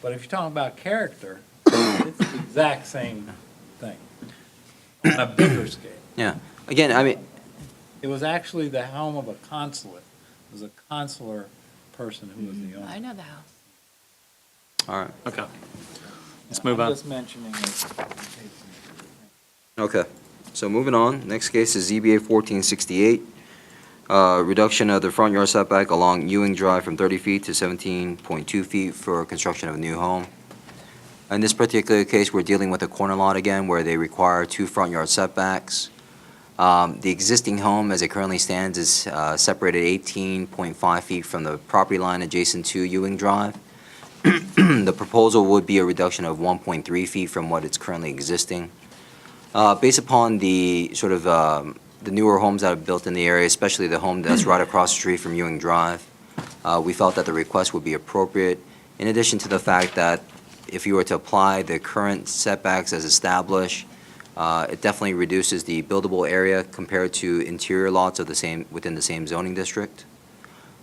S7: but if you're talking about character, it's the exact same thing on a bigger scale.
S2: yeah. Again, I mean,
S7: It was actually the home of a consulate. It was a consular person who was the owner.
S3: I know the house.
S2: all right,
S1: Okay. Let's move on.
S7: I'm just mentioning it.
S2: okay. So moving on, next case is ZBA 1468. Reduction of the front yard setback along Ewing Drive from 30 feet to 17.2 feet for construction of a new home. In this particular case, we're dealing with a corner lot again where they require 2 front yard setbacks. The existing home, as it currently stands, is separated 18.5 feet from the property line adjacent to Ewing Drive. The proposal would be a reduction of 1.3 feet from what is currently existing. Based upon the sort of the newer homes that are built in the area, especially the home that's right across the street from Ewing Drive, we felt that the request would be appropriate, in addition to the fact that if you were to apply the current setbacks as established, it definitely reduces the buildable area compared to interior lots of within the same zoning district.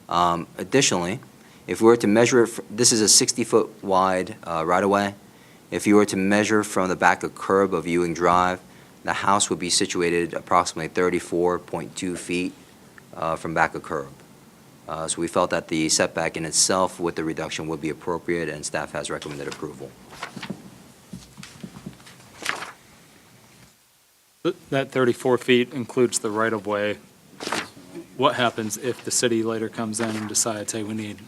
S2: Additionally, if we were to measure it, this is a 60-foot wide right-of-way. If you were to measure from the back of curb of Ewing Drive, the house would be situated approximately 34.2 feet from back of curb. So we felt that the setback in itself with the reduction would be appropriate, and staff has recommended approval.
S1: That 34 feet includes the right-of-way. What happens if the city later comes in and decides, hey, we need,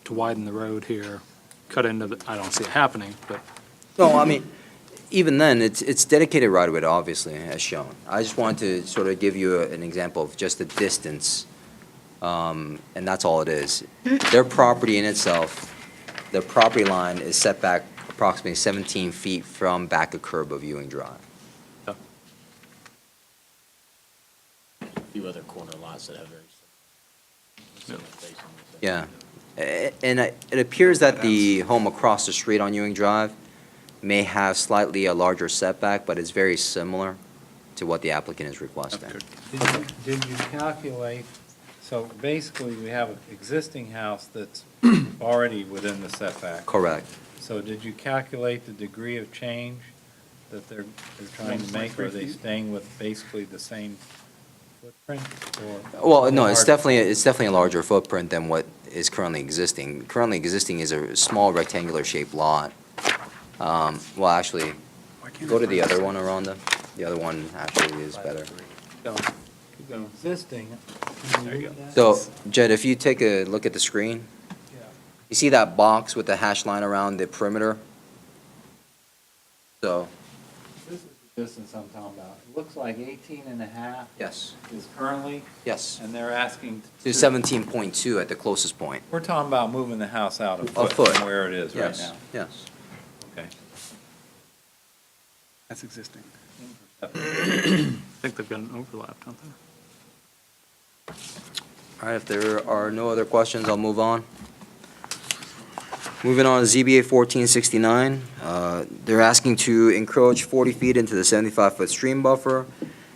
S1: to widen the road here, cut into the, I don't see it happening, but
S2: No, I mean, even then, it's dedicated right of way, obviously, as shown. I just wanted to sort of give you an example of just the distance, and that's all it is. Their property in itself, their property line is set back approximately 17 feet from back of curb of Ewing Drive.
S8: A few other corner lots that have very similar facing.
S2: Yeah. And it appears that the home across the street on Ewing Drive may have slightly a larger setback, but it's very similar to what the applicant is requesting.
S7: Did you calculate, so basically we have an existing house that's already within the setback.
S2: Correct.
S7: So did you calculate the degree of change that they're trying to make? Or are they staying with basically the same footprint or?
S2: Well, no, it's
S7: larger?
S2: definitely a larger footprint than what is currently existing. Currently existing is a small rectangular shaped lot. Well, actually, go to the other one, Aranda. The other one actually is better.
S7: Existing.
S1: There you go.
S2: So, Jed, if you take a look at the screen,
S7: Yeah.
S2: you see that box with the hash line around the perimeter? So,
S7: This is the distance I'm talking about. It looks like 18 and a half
S2: yes,
S7: is currently,
S2: yes.
S7: and they're asking.
S2: To 17.2 at the closest point.
S7: We're talking about moving the house out a
S2: A
S7: foot
S2: foot.
S7: from where it is right
S2: Yes,
S7: now.
S2: yes.
S7: Okay.
S6: That's existing.
S1: I think they've got an overlap, don't they?
S2: All right, if there are no other questions, I'll move on. Moving on to ZBA 1469, they're asking to encroach 40 feet into the 75-foot stream buffer,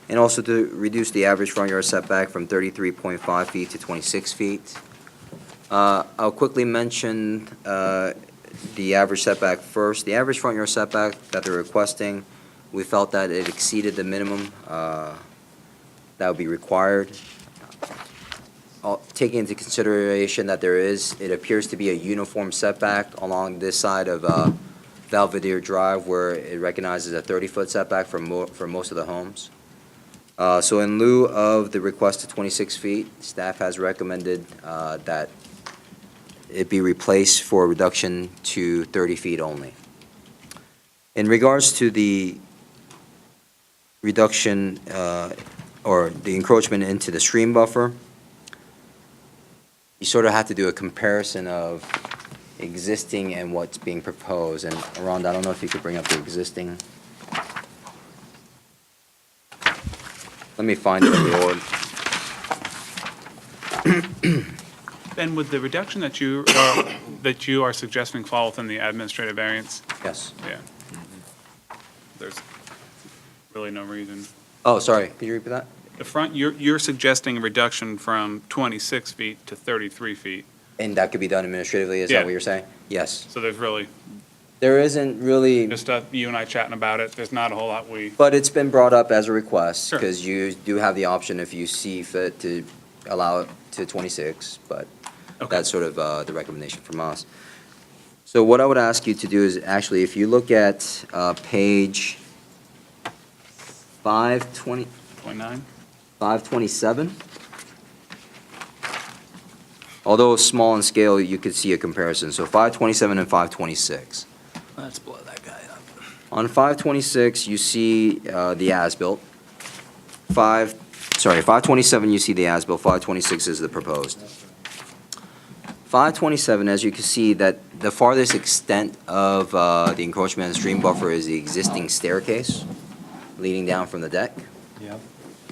S2: and also to reduce the average front yard setback from 33.5 feet to 26 feet. I'll quickly mention the average setback first. The average front yard setback that they're requesting, we felt that it exceeded the minimum that would be required. Taking into consideration that it appears to be a uniform setback along this side of Belvedere Drive, where it recognizes a 30-foot setback for most of the homes. So in lieu of the request of 26 feet, staff has recommended that it be replaced for a reduction to 30 feet only. In regards to the reduction or the encroachment into the stream buffer, you sort of have to do a comparison of existing and what's being proposed. And Rhonda, I don't know if you could bring up the existing. Let me find it in the order.
S6: Ben, would the reduction that you are suggesting fall within the administrative variance?
S2: Yes.
S6: Yeah. There's really no reason.
S2: Oh, sorry. Could you repeat that?
S6: The front, you're suggesting a reduction from 26 feet to 33 feet.
S2: And that could be done administratively, is
S6: Yeah.
S2: that what you're saying? Yes.
S6: So there's really,
S2: There isn't really,
S6: just you and I chatting about it, there's not a whole lot
S2: but it's been brought up as a request,
S6: Sure.
S2: because you do have the option if you see fit to allow it to 26, but
S6: Okay.
S2: that's sort of the recommendation from us. So what I would ask you to do is, actually, if you look at page
S6: 0.9?
S2: 527, although small in scale, you could see a comparison. So 527 and 526.
S1: Let's blow that guy up.
S2: On 526, you see the as-built. 527, you see the as-built. 526 is the proposed. 527, as you can see, that the farthest extent of the encroachment and stream buffer is the existing staircase leading down from the deck.
S7: Yep.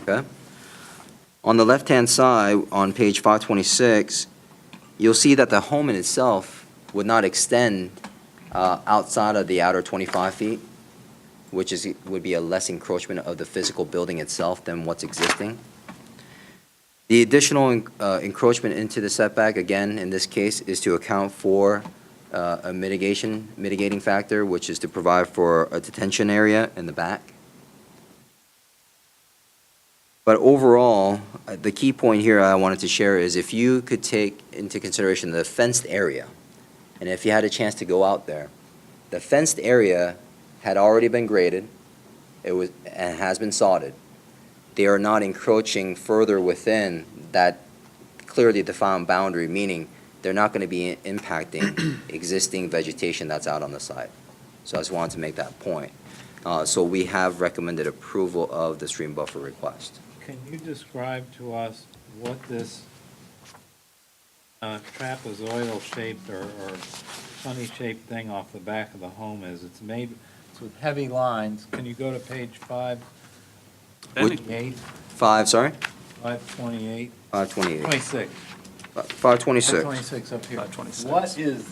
S2: Okay? On the left-hand side, on page 526, you'll see that the home in itself would not extend outside of the outer 25 feet, which would be a less encroachment of the physical building itself than what's existing. The additional encroachment into the setback, again, in this case, is to account for a mitigating factor, which is to provide for a detention area in the back. But overall, the key point here I wanted to share is if you could take into consideration the fenced area, and if you had a chance to go out there, the fenced area had already been graded, and has been sodded, they are not encroaching further within that clearly defined boundary, meaning they're not going to be impacting existing vegetation that's out on the site. So I just wanted to make that point. So we have recommended approval of the stream buffer request.
S7: Can you describe to us what this trapezoidal-shaped or funny-shaped thing off the back of the home is? It's with heavy lines. Can you go to page 528? 528?
S2: 528.
S7: 26.
S2: 526.
S7: 526 up here.
S1: 526.
S7: What is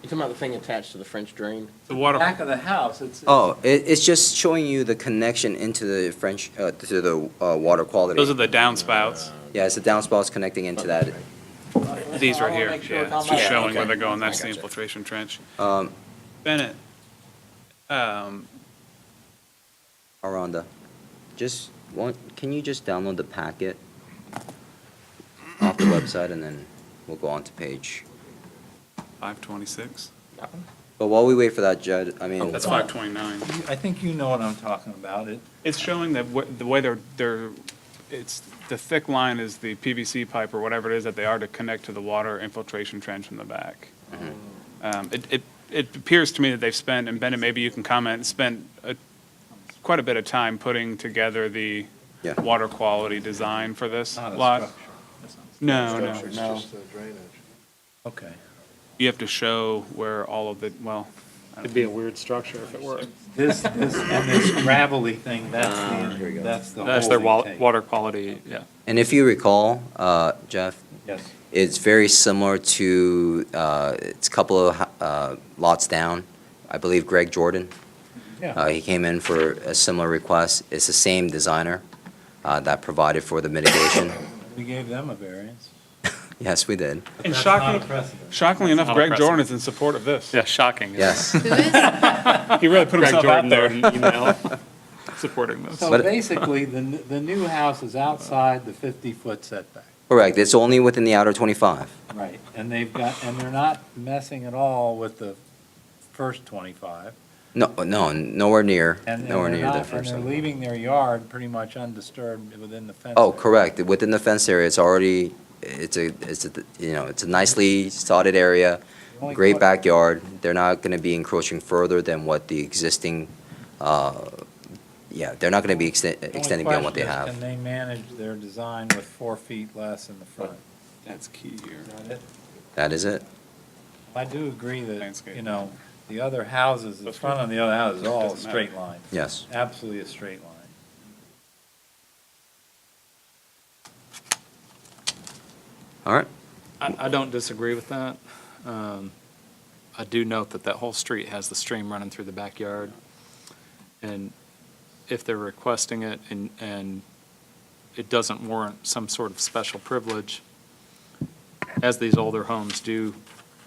S8: You talking about the thing attached to the French drain?
S6: The
S7: the
S6: water,
S7: back of the house? It's
S2: It's just showing you the connection into the to the water quality.
S6: those are the downspouts.
S2: Yeah, it's the downspouts connecting into that.
S6: These
S7: I
S6: right
S7: wanna
S6: here,
S7: make sure we're
S6: yeah.
S7: talking
S6: It's just
S7: about-
S6: showing where
S8: okay.
S6: they're going. That's
S8: I
S6: the
S8: gotcha.
S6: infiltration trench.
S2: Um,
S6: Bennett,
S2: Aranda, can you just download the packet off the website and then we'll go on to page.
S6: 526.
S2: But while we wait for that, Judd, I mean.
S6: That's 529.
S7: I think you know what I'm talking about.
S6: It's showing that the way it's, the thick line is the PVC pipe or whatever it is that they are to connect to the water infiltration trench in the back. It appears to me that they've spent, and Bennett, maybe you can comment, quite a bit of time putting together the
S2: Yeah.
S6: water quality design for this
S7: Not a
S6: lot.
S7: structure.
S6: No,
S4: Structure, it's
S6: no.
S4: just the drainage.
S7: Okay.
S6: You have to show where all of the, well,
S1: It'd be a weird structure if it were.
S7: This gravelly thing, that's the
S1: That's their
S7: hole they take.
S1: water quality, yeah.
S2: And if you recall, Jeff,
S7: Yes.
S2: it's very similar to, it's a couple of lots down. I believe Greg Jordan.
S7: Yeah.
S2: He came in for a similar request. It's the same designer that provided for the mitigation.
S7: We gave them a variance.
S2: Yes, we did.
S6: and
S7: That's not a precedent.
S6: shockingly enough,
S1: Not
S6: Greg
S1: impressive.
S6: Jordan is in support of this.
S1: Yeah, shocking. isn't it?
S2: Yes.
S3: Who is?
S6: He really put
S1: Greg
S6: himself
S1: Jordan
S6: out there.
S1: wrote an email supporting this.
S7: So
S2: But-
S7: basically, the new house is outside the 50-foot setback.
S2: Correct. It's only within the outer 25.
S7: Right. And they're not messing at all with the first 25.
S2: No, nowhere near,
S7: And
S2: nowhere
S7: they're
S2: near the
S7: not, and
S2: first
S7: they're
S2: one.
S7: leaving their yard pretty much undisturbed within the fence.
S2: Oh,
S7: area.
S2: correct. Within the fence area, it's already, it's a, it's a nicely sodded area,
S7: Only
S2: great
S7: que-
S2: backyard. They're not going to be encroaching further than what the existing, they're not going to be extending beyond what they
S7: The only
S2: have.
S7: question is, can they manage their design with 4 feet less in the front?
S6: That's key here.
S7: Is that it?
S2: That is it.
S7: I do agree that,
S6: Landscape.
S7: the other houses, the front of the other houses is all a
S6: Doesn't matter.
S7: straight line.
S2: Yes.
S7: Absolutely a straight line.
S2: All right.
S1: I don't disagree with that. I do note that that whole street has the stream running through the backyard. And if they're requesting it and it doesn't warrant some sort of special privilege, as these older homes do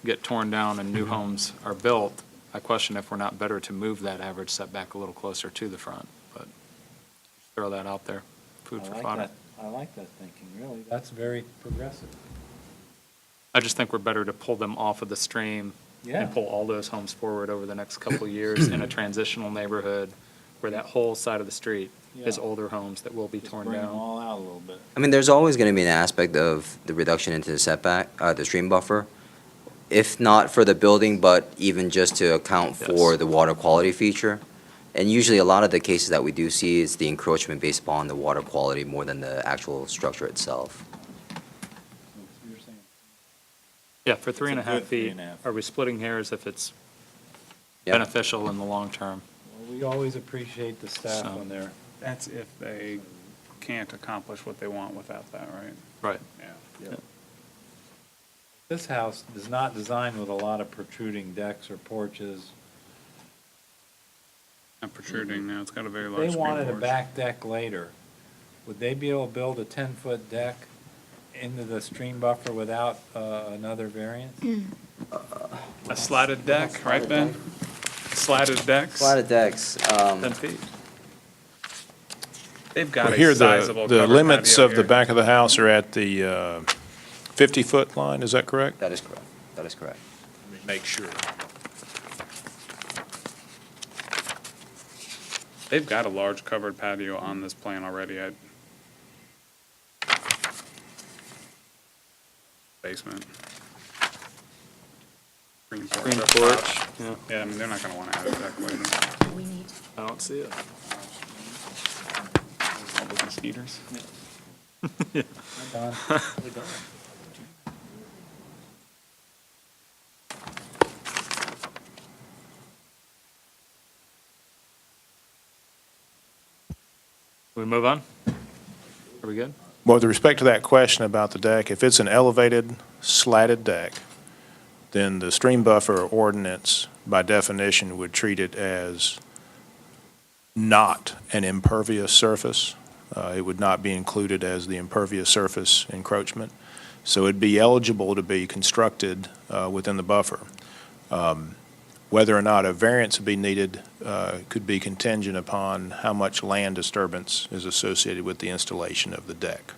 S1: get torn down and new homes are built, I question if we're not better to move that average setback a little closer to the front. But throw that out there, food for thought.
S7: I like that thinking, really. That's very progressive.
S1: I just think we're better to pull them off of the stream
S7: Yeah.
S1: and pull all those homes forward over the next couple of years in a transitional neighborhood where that whole side of the street is
S7: Yeah.
S1: older homes that will be
S7: Just
S1: torn
S7: bring them
S1: down.
S7: all out a little bit.
S2: I mean, there's always going to be an aspect of the reduction into the setback, the stream buffer, if not for the building, but even just to account for
S1: Yes.
S2: the water quality feature. And usually, a lot of the cases that we do see is the encroachment based upon the water quality more than the actual structure itself.
S7: So you're saying-
S1: Yeah, for 3.5
S7: good
S1: feet,
S7: 3.5.
S1: are we splitting hairs if it's
S2: Yep.
S1: beneficial in the long term?
S7: Well, we always appreciate the staff
S1: So-
S7: when they're,
S6: That's if they can't accomplish what they want without that, right?
S1: Right.
S6: Yeah.
S7: this house is not designed with a lot of protruding decks or porches.
S6: Not protruding now, it's got a very
S7: If
S6: large
S7: they
S6: screen
S7: wanted a
S6: porch.
S7: back deck later, would they be able to build a 10-foot deck into the stream buffer without another variance?
S6: A slatted deck, right, Ben? Slatted decks?
S2: Slatted decks,
S1: 10 feet.
S6: They've got
S9: Here,
S6: a sizable
S9: the
S6: covered
S9: limits
S6: patio
S9: of the
S6: here.
S9: back of the house are at the 50-foot line, is that correct?
S2: that is correct. That is correct.
S9: Let me make sure.
S6: They've got a large covered patio on this plan already. Basement. Screen
S1: Green
S6: up
S1: porch,
S6: top.
S1: yeah,
S6: Yeah, I mean, they're not gonna wanna add it that way.
S3: We need,
S1: I don't see it.
S6: All the mosquitoes.
S7: Don?
S1: We move on? Are we good?
S9: Well, with respect to that question about the deck, if it's an elevated slatted deck, then the stream buffer ordinance, by definition, would treat it as not an impervious surface. It would not be included as the impervious surface encroachment. So it'd be eligible to be constructed within the buffer. Whether or not a variance would be needed could be contingent upon how much land disturbance is associated with the installation of the deck.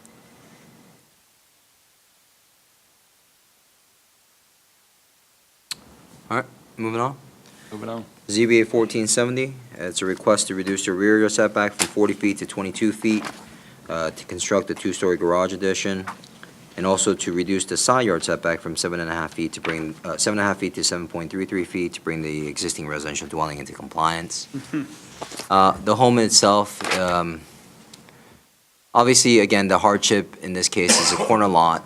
S2: All right, moving on.
S1: Moving on.
S2: ZBA 1470, it's a request to reduce the rear yard setback from 40 feet to 22 feet to construct a two-story garage addition, and also to reduce the side yard setback from 7.5 feet to bring, 7.5 feet to 7.33 feet to bring the existing residential dwelling into compliance. The home itself, obviously, again, the hardship in this case is a corner lot.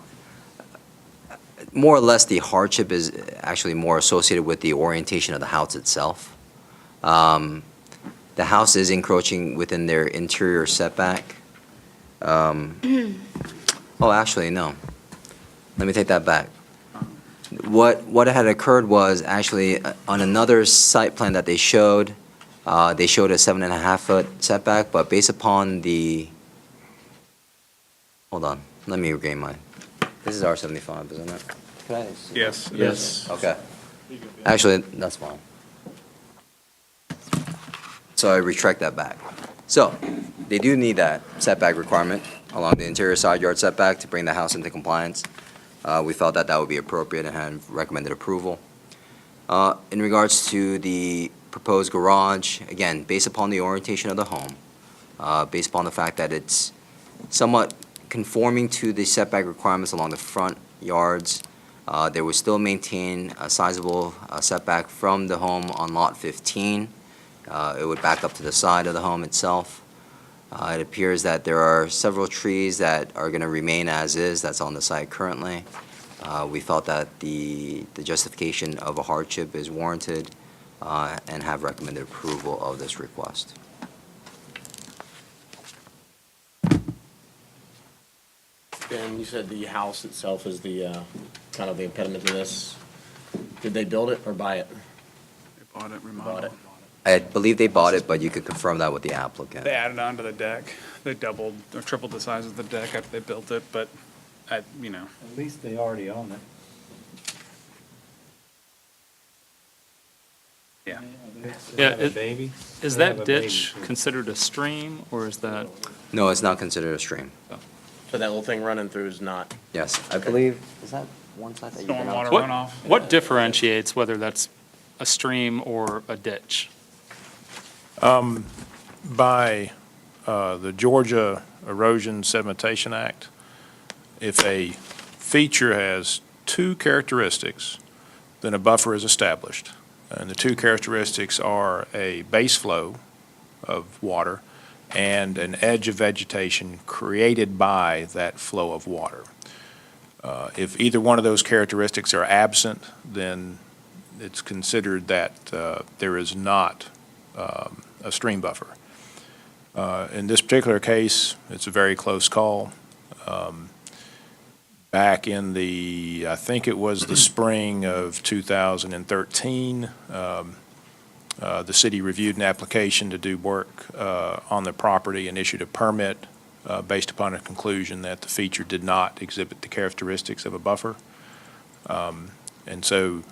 S2: More or less, the hardship is actually more associated with the orientation of the house itself. The house is encroaching within their interior setback. Oh, actually, no. Let me take that back. What had occurred was actually on another site plan that they showed a 7.5-foot setback, but based upon the, hold on, let me regain mine. This is R75, isn't it? Can I see?
S6: Yes.
S5: Yes.
S2: Okay. Actually, that's fine. So I retract that back. So, they do need that setback requirement along the interior side yard setback to bring the house into compliance. We felt that that would be appropriate and had recommended approval. In regards to the proposed garage, again, based upon the orientation of the home, based upon the fact that it's somewhat conforming to the setback requirements along the front yards, they would still maintain a sizable setback from the home on Lot 15. It would back up to the side of the home itself. It appears that there are several trees that are going to remain as is, that's on the site currently. We felt that the justification of a hardship is warranted and have recommended approval of this request.
S8: And you said the house itself is the, kind of the impediment to this. Did they build it or buy it?
S6: They bought it,
S8: Bought
S6: remodeled.
S8: it.
S2: I believe they bought it, but you could confirm that with the applicant.
S6: They added onto the deck. They doubled or tripled the size of the deck after they built it, but
S7: At least they already own it.
S6: Yeah.
S7: They
S1: Yeah,
S7: have a
S1: it-
S7: baby.
S1: Is
S7: They have
S1: that
S7: a baby,
S1: ditch
S7: too.
S1: considered a stream, or is that?
S2: No, it's not considered a stream.
S8: So that little thing running through is not,
S2: Yes, I believe, is that one side that you've been on?
S6: Stormwater
S1: What,
S6: runoff.
S1: what differentiates whether that's a stream or a ditch?
S9: By the Georgia Erosion Sedimentation Act, if a feature has two characteristics, then a buffer is established. And the two characteristics are a base flow of water and an edge of vegetation created by that flow of water. If either one of those characteristics are absent, then it's considered that there is not a stream buffer. In this particular case, it's a very close call. Back in the, I think it was the spring of 2013, the city reviewed an application to do work on the property and issued a permit based upon a conclusion that the feature did not exhibit the characteristics of a buffer. And so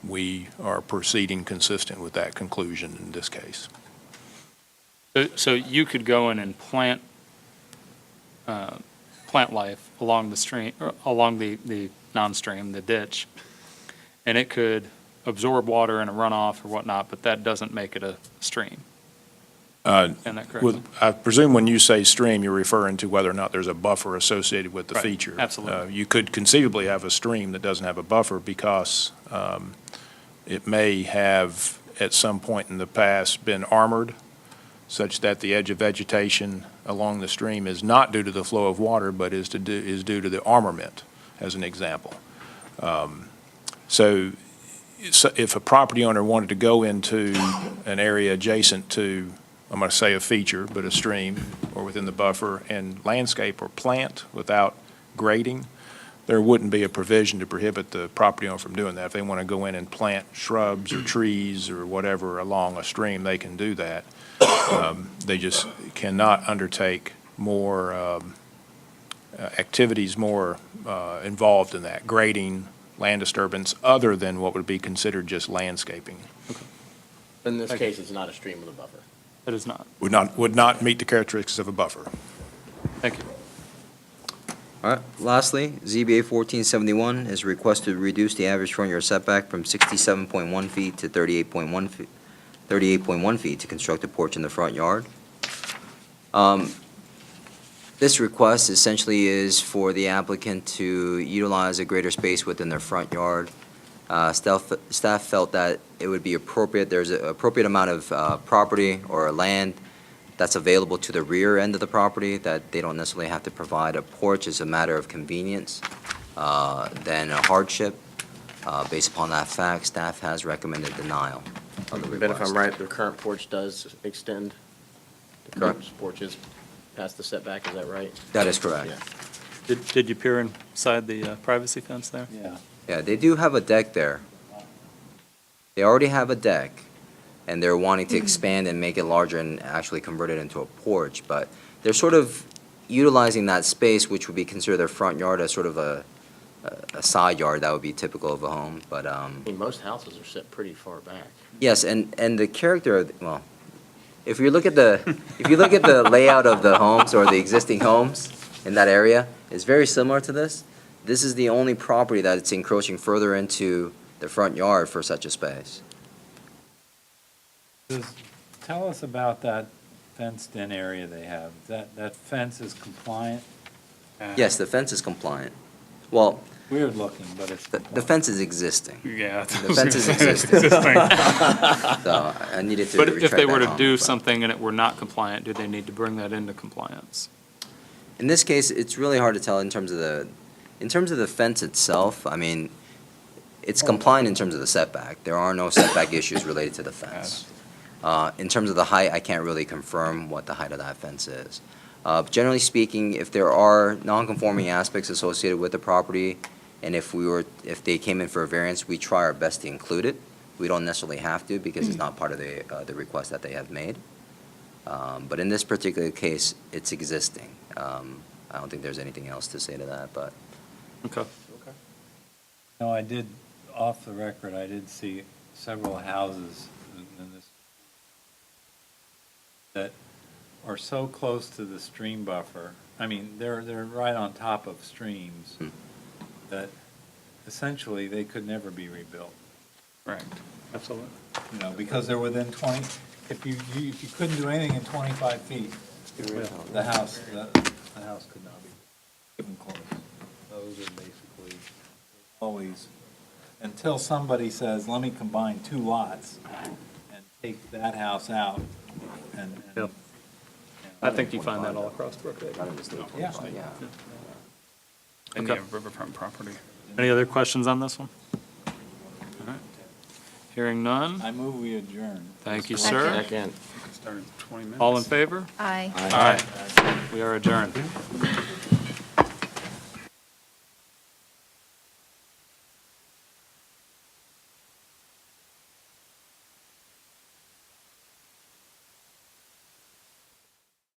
S9: we are proceeding consistent with that conclusion in this case.
S1: So you could go in and plant life along the stream, or along the non-stream, the ditch, and it could absorb water in a runoff or whatnot, but that doesn't make it a stream. Understand that correctly?
S9: I presume when you say stream, you're referring to whether or not there's a buffer associated with the
S1: Right,
S9: feature.
S1: absolutely.
S9: You could conceivably have a stream that doesn't have a buffer because it may have, at some point in the past, been armored such that the edge of vegetation along the stream is not due to the flow of water, but is due to the armament, as an example. So if a property owner wanted to go into an area adjacent to, I'm going to say a feature, but a stream or within the buffer, and landscape or plant without grading, there wouldn't be a provision to prohibit the property owner from doing that. If they want to go in and plant shrubs or trees or whatever along a stream, they can do that. They just cannot undertake more activities more involved in that, grading, land disturbance, other than what would be considered just landscaping.
S8: In this case, it's not a stream with a buffer.
S1: It is not.
S9: Would not meet the characteristics of a buffer.
S1: Thank you.
S2: All right, lastly, ZBA 1471 is requested to reduce the average front yard setback from 67.1 feet to 38.1 feet. 38.1 feet to construct a porch in the front yard. This request essentially is for the applicant to utilize a greater space within their front yard. Staff felt that it would be appropriate, there's an appropriate amount of property or land that's available to the rear end of the property, that they don't necessarily have to provide a porch as a matter of convenience than a hardship. Based upon that fact, staff has recommended denial of the
S8: But if
S2: request.
S8: I'm right, the current porch does extend? The current porch is past the setback, is that right?
S2: That is correct.
S8: Yeah.
S1: Did you peer inside the privacy fence there?
S7: Yeah.
S2: Yeah, they do have a deck there. They already have a deck, and they're wanting to expand and make it larger and actually convert it into a porch, but they're sort of utilizing that space, which would be considered their front yard, as sort of a side yard that would be typical of a home, but,
S8: I mean, most houses are set pretty far back.
S2: yes, and the character of, well, if you look at the layout of the homes or the existing homes in that area, it's very similar to this. This is the only property that it's encroaching further into the front yard for such a space.
S7: Tell us about that fenced-in area they have. That fence is compliant?
S2: Yes, the fence is compliant. Well,
S7: Weird looking, but it's
S2: the
S7: compliant.
S2: fence is existing,
S6: Yeah.
S2: The fence is existing.
S6: Existing.
S2: so I needed to
S1: But if they
S2: retract
S1: were
S2: that
S1: to
S2: comment,
S1: do
S2: but-
S1: something and it were not compliant, do they need to bring that into compliance?
S2: In this case, it's really hard to tell in terms of the fence itself. I mean, it's compliant in terms of the setback. There are no setback issues related to the fence. In terms of the height, I can't really confirm what the height of that fence is. Generally speaking, if there are non-conforming aspects associated with the property, and if they came in for a variance, we try our best to include it. We don't necessarily have to because it's not part of the request that they have made. But in this particular case, it's existing. I don't think there's anything else to say to that, but.
S1: Okay.
S7: No, I did, off the record, I did see several houses in this that are so close to the stream buffer. I mean, they're right on top of streams that essentially they could never be rebuilt.
S1: Right. Absolutely.
S7: You know, because they're within 20, if you couldn't do anything in 25 feet, the house could not be even close. Those are basically always, until somebody says, let me combine two lots and take that house out and.
S1: Yep. I think you find that all across Brookhaven.
S7: Yeah.
S6: And
S1: Okay.
S6: you have riverfront property.
S1: Any other questions on this one? All right. Hearing none.
S7: I move we adjourn.
S1: Thank you,
S3: Second.
S1: sir.
S8: Second.
S6: Started 20 minutes.
S1: All in favor?
S3: Aye.
S1: Aye. We are adjourned.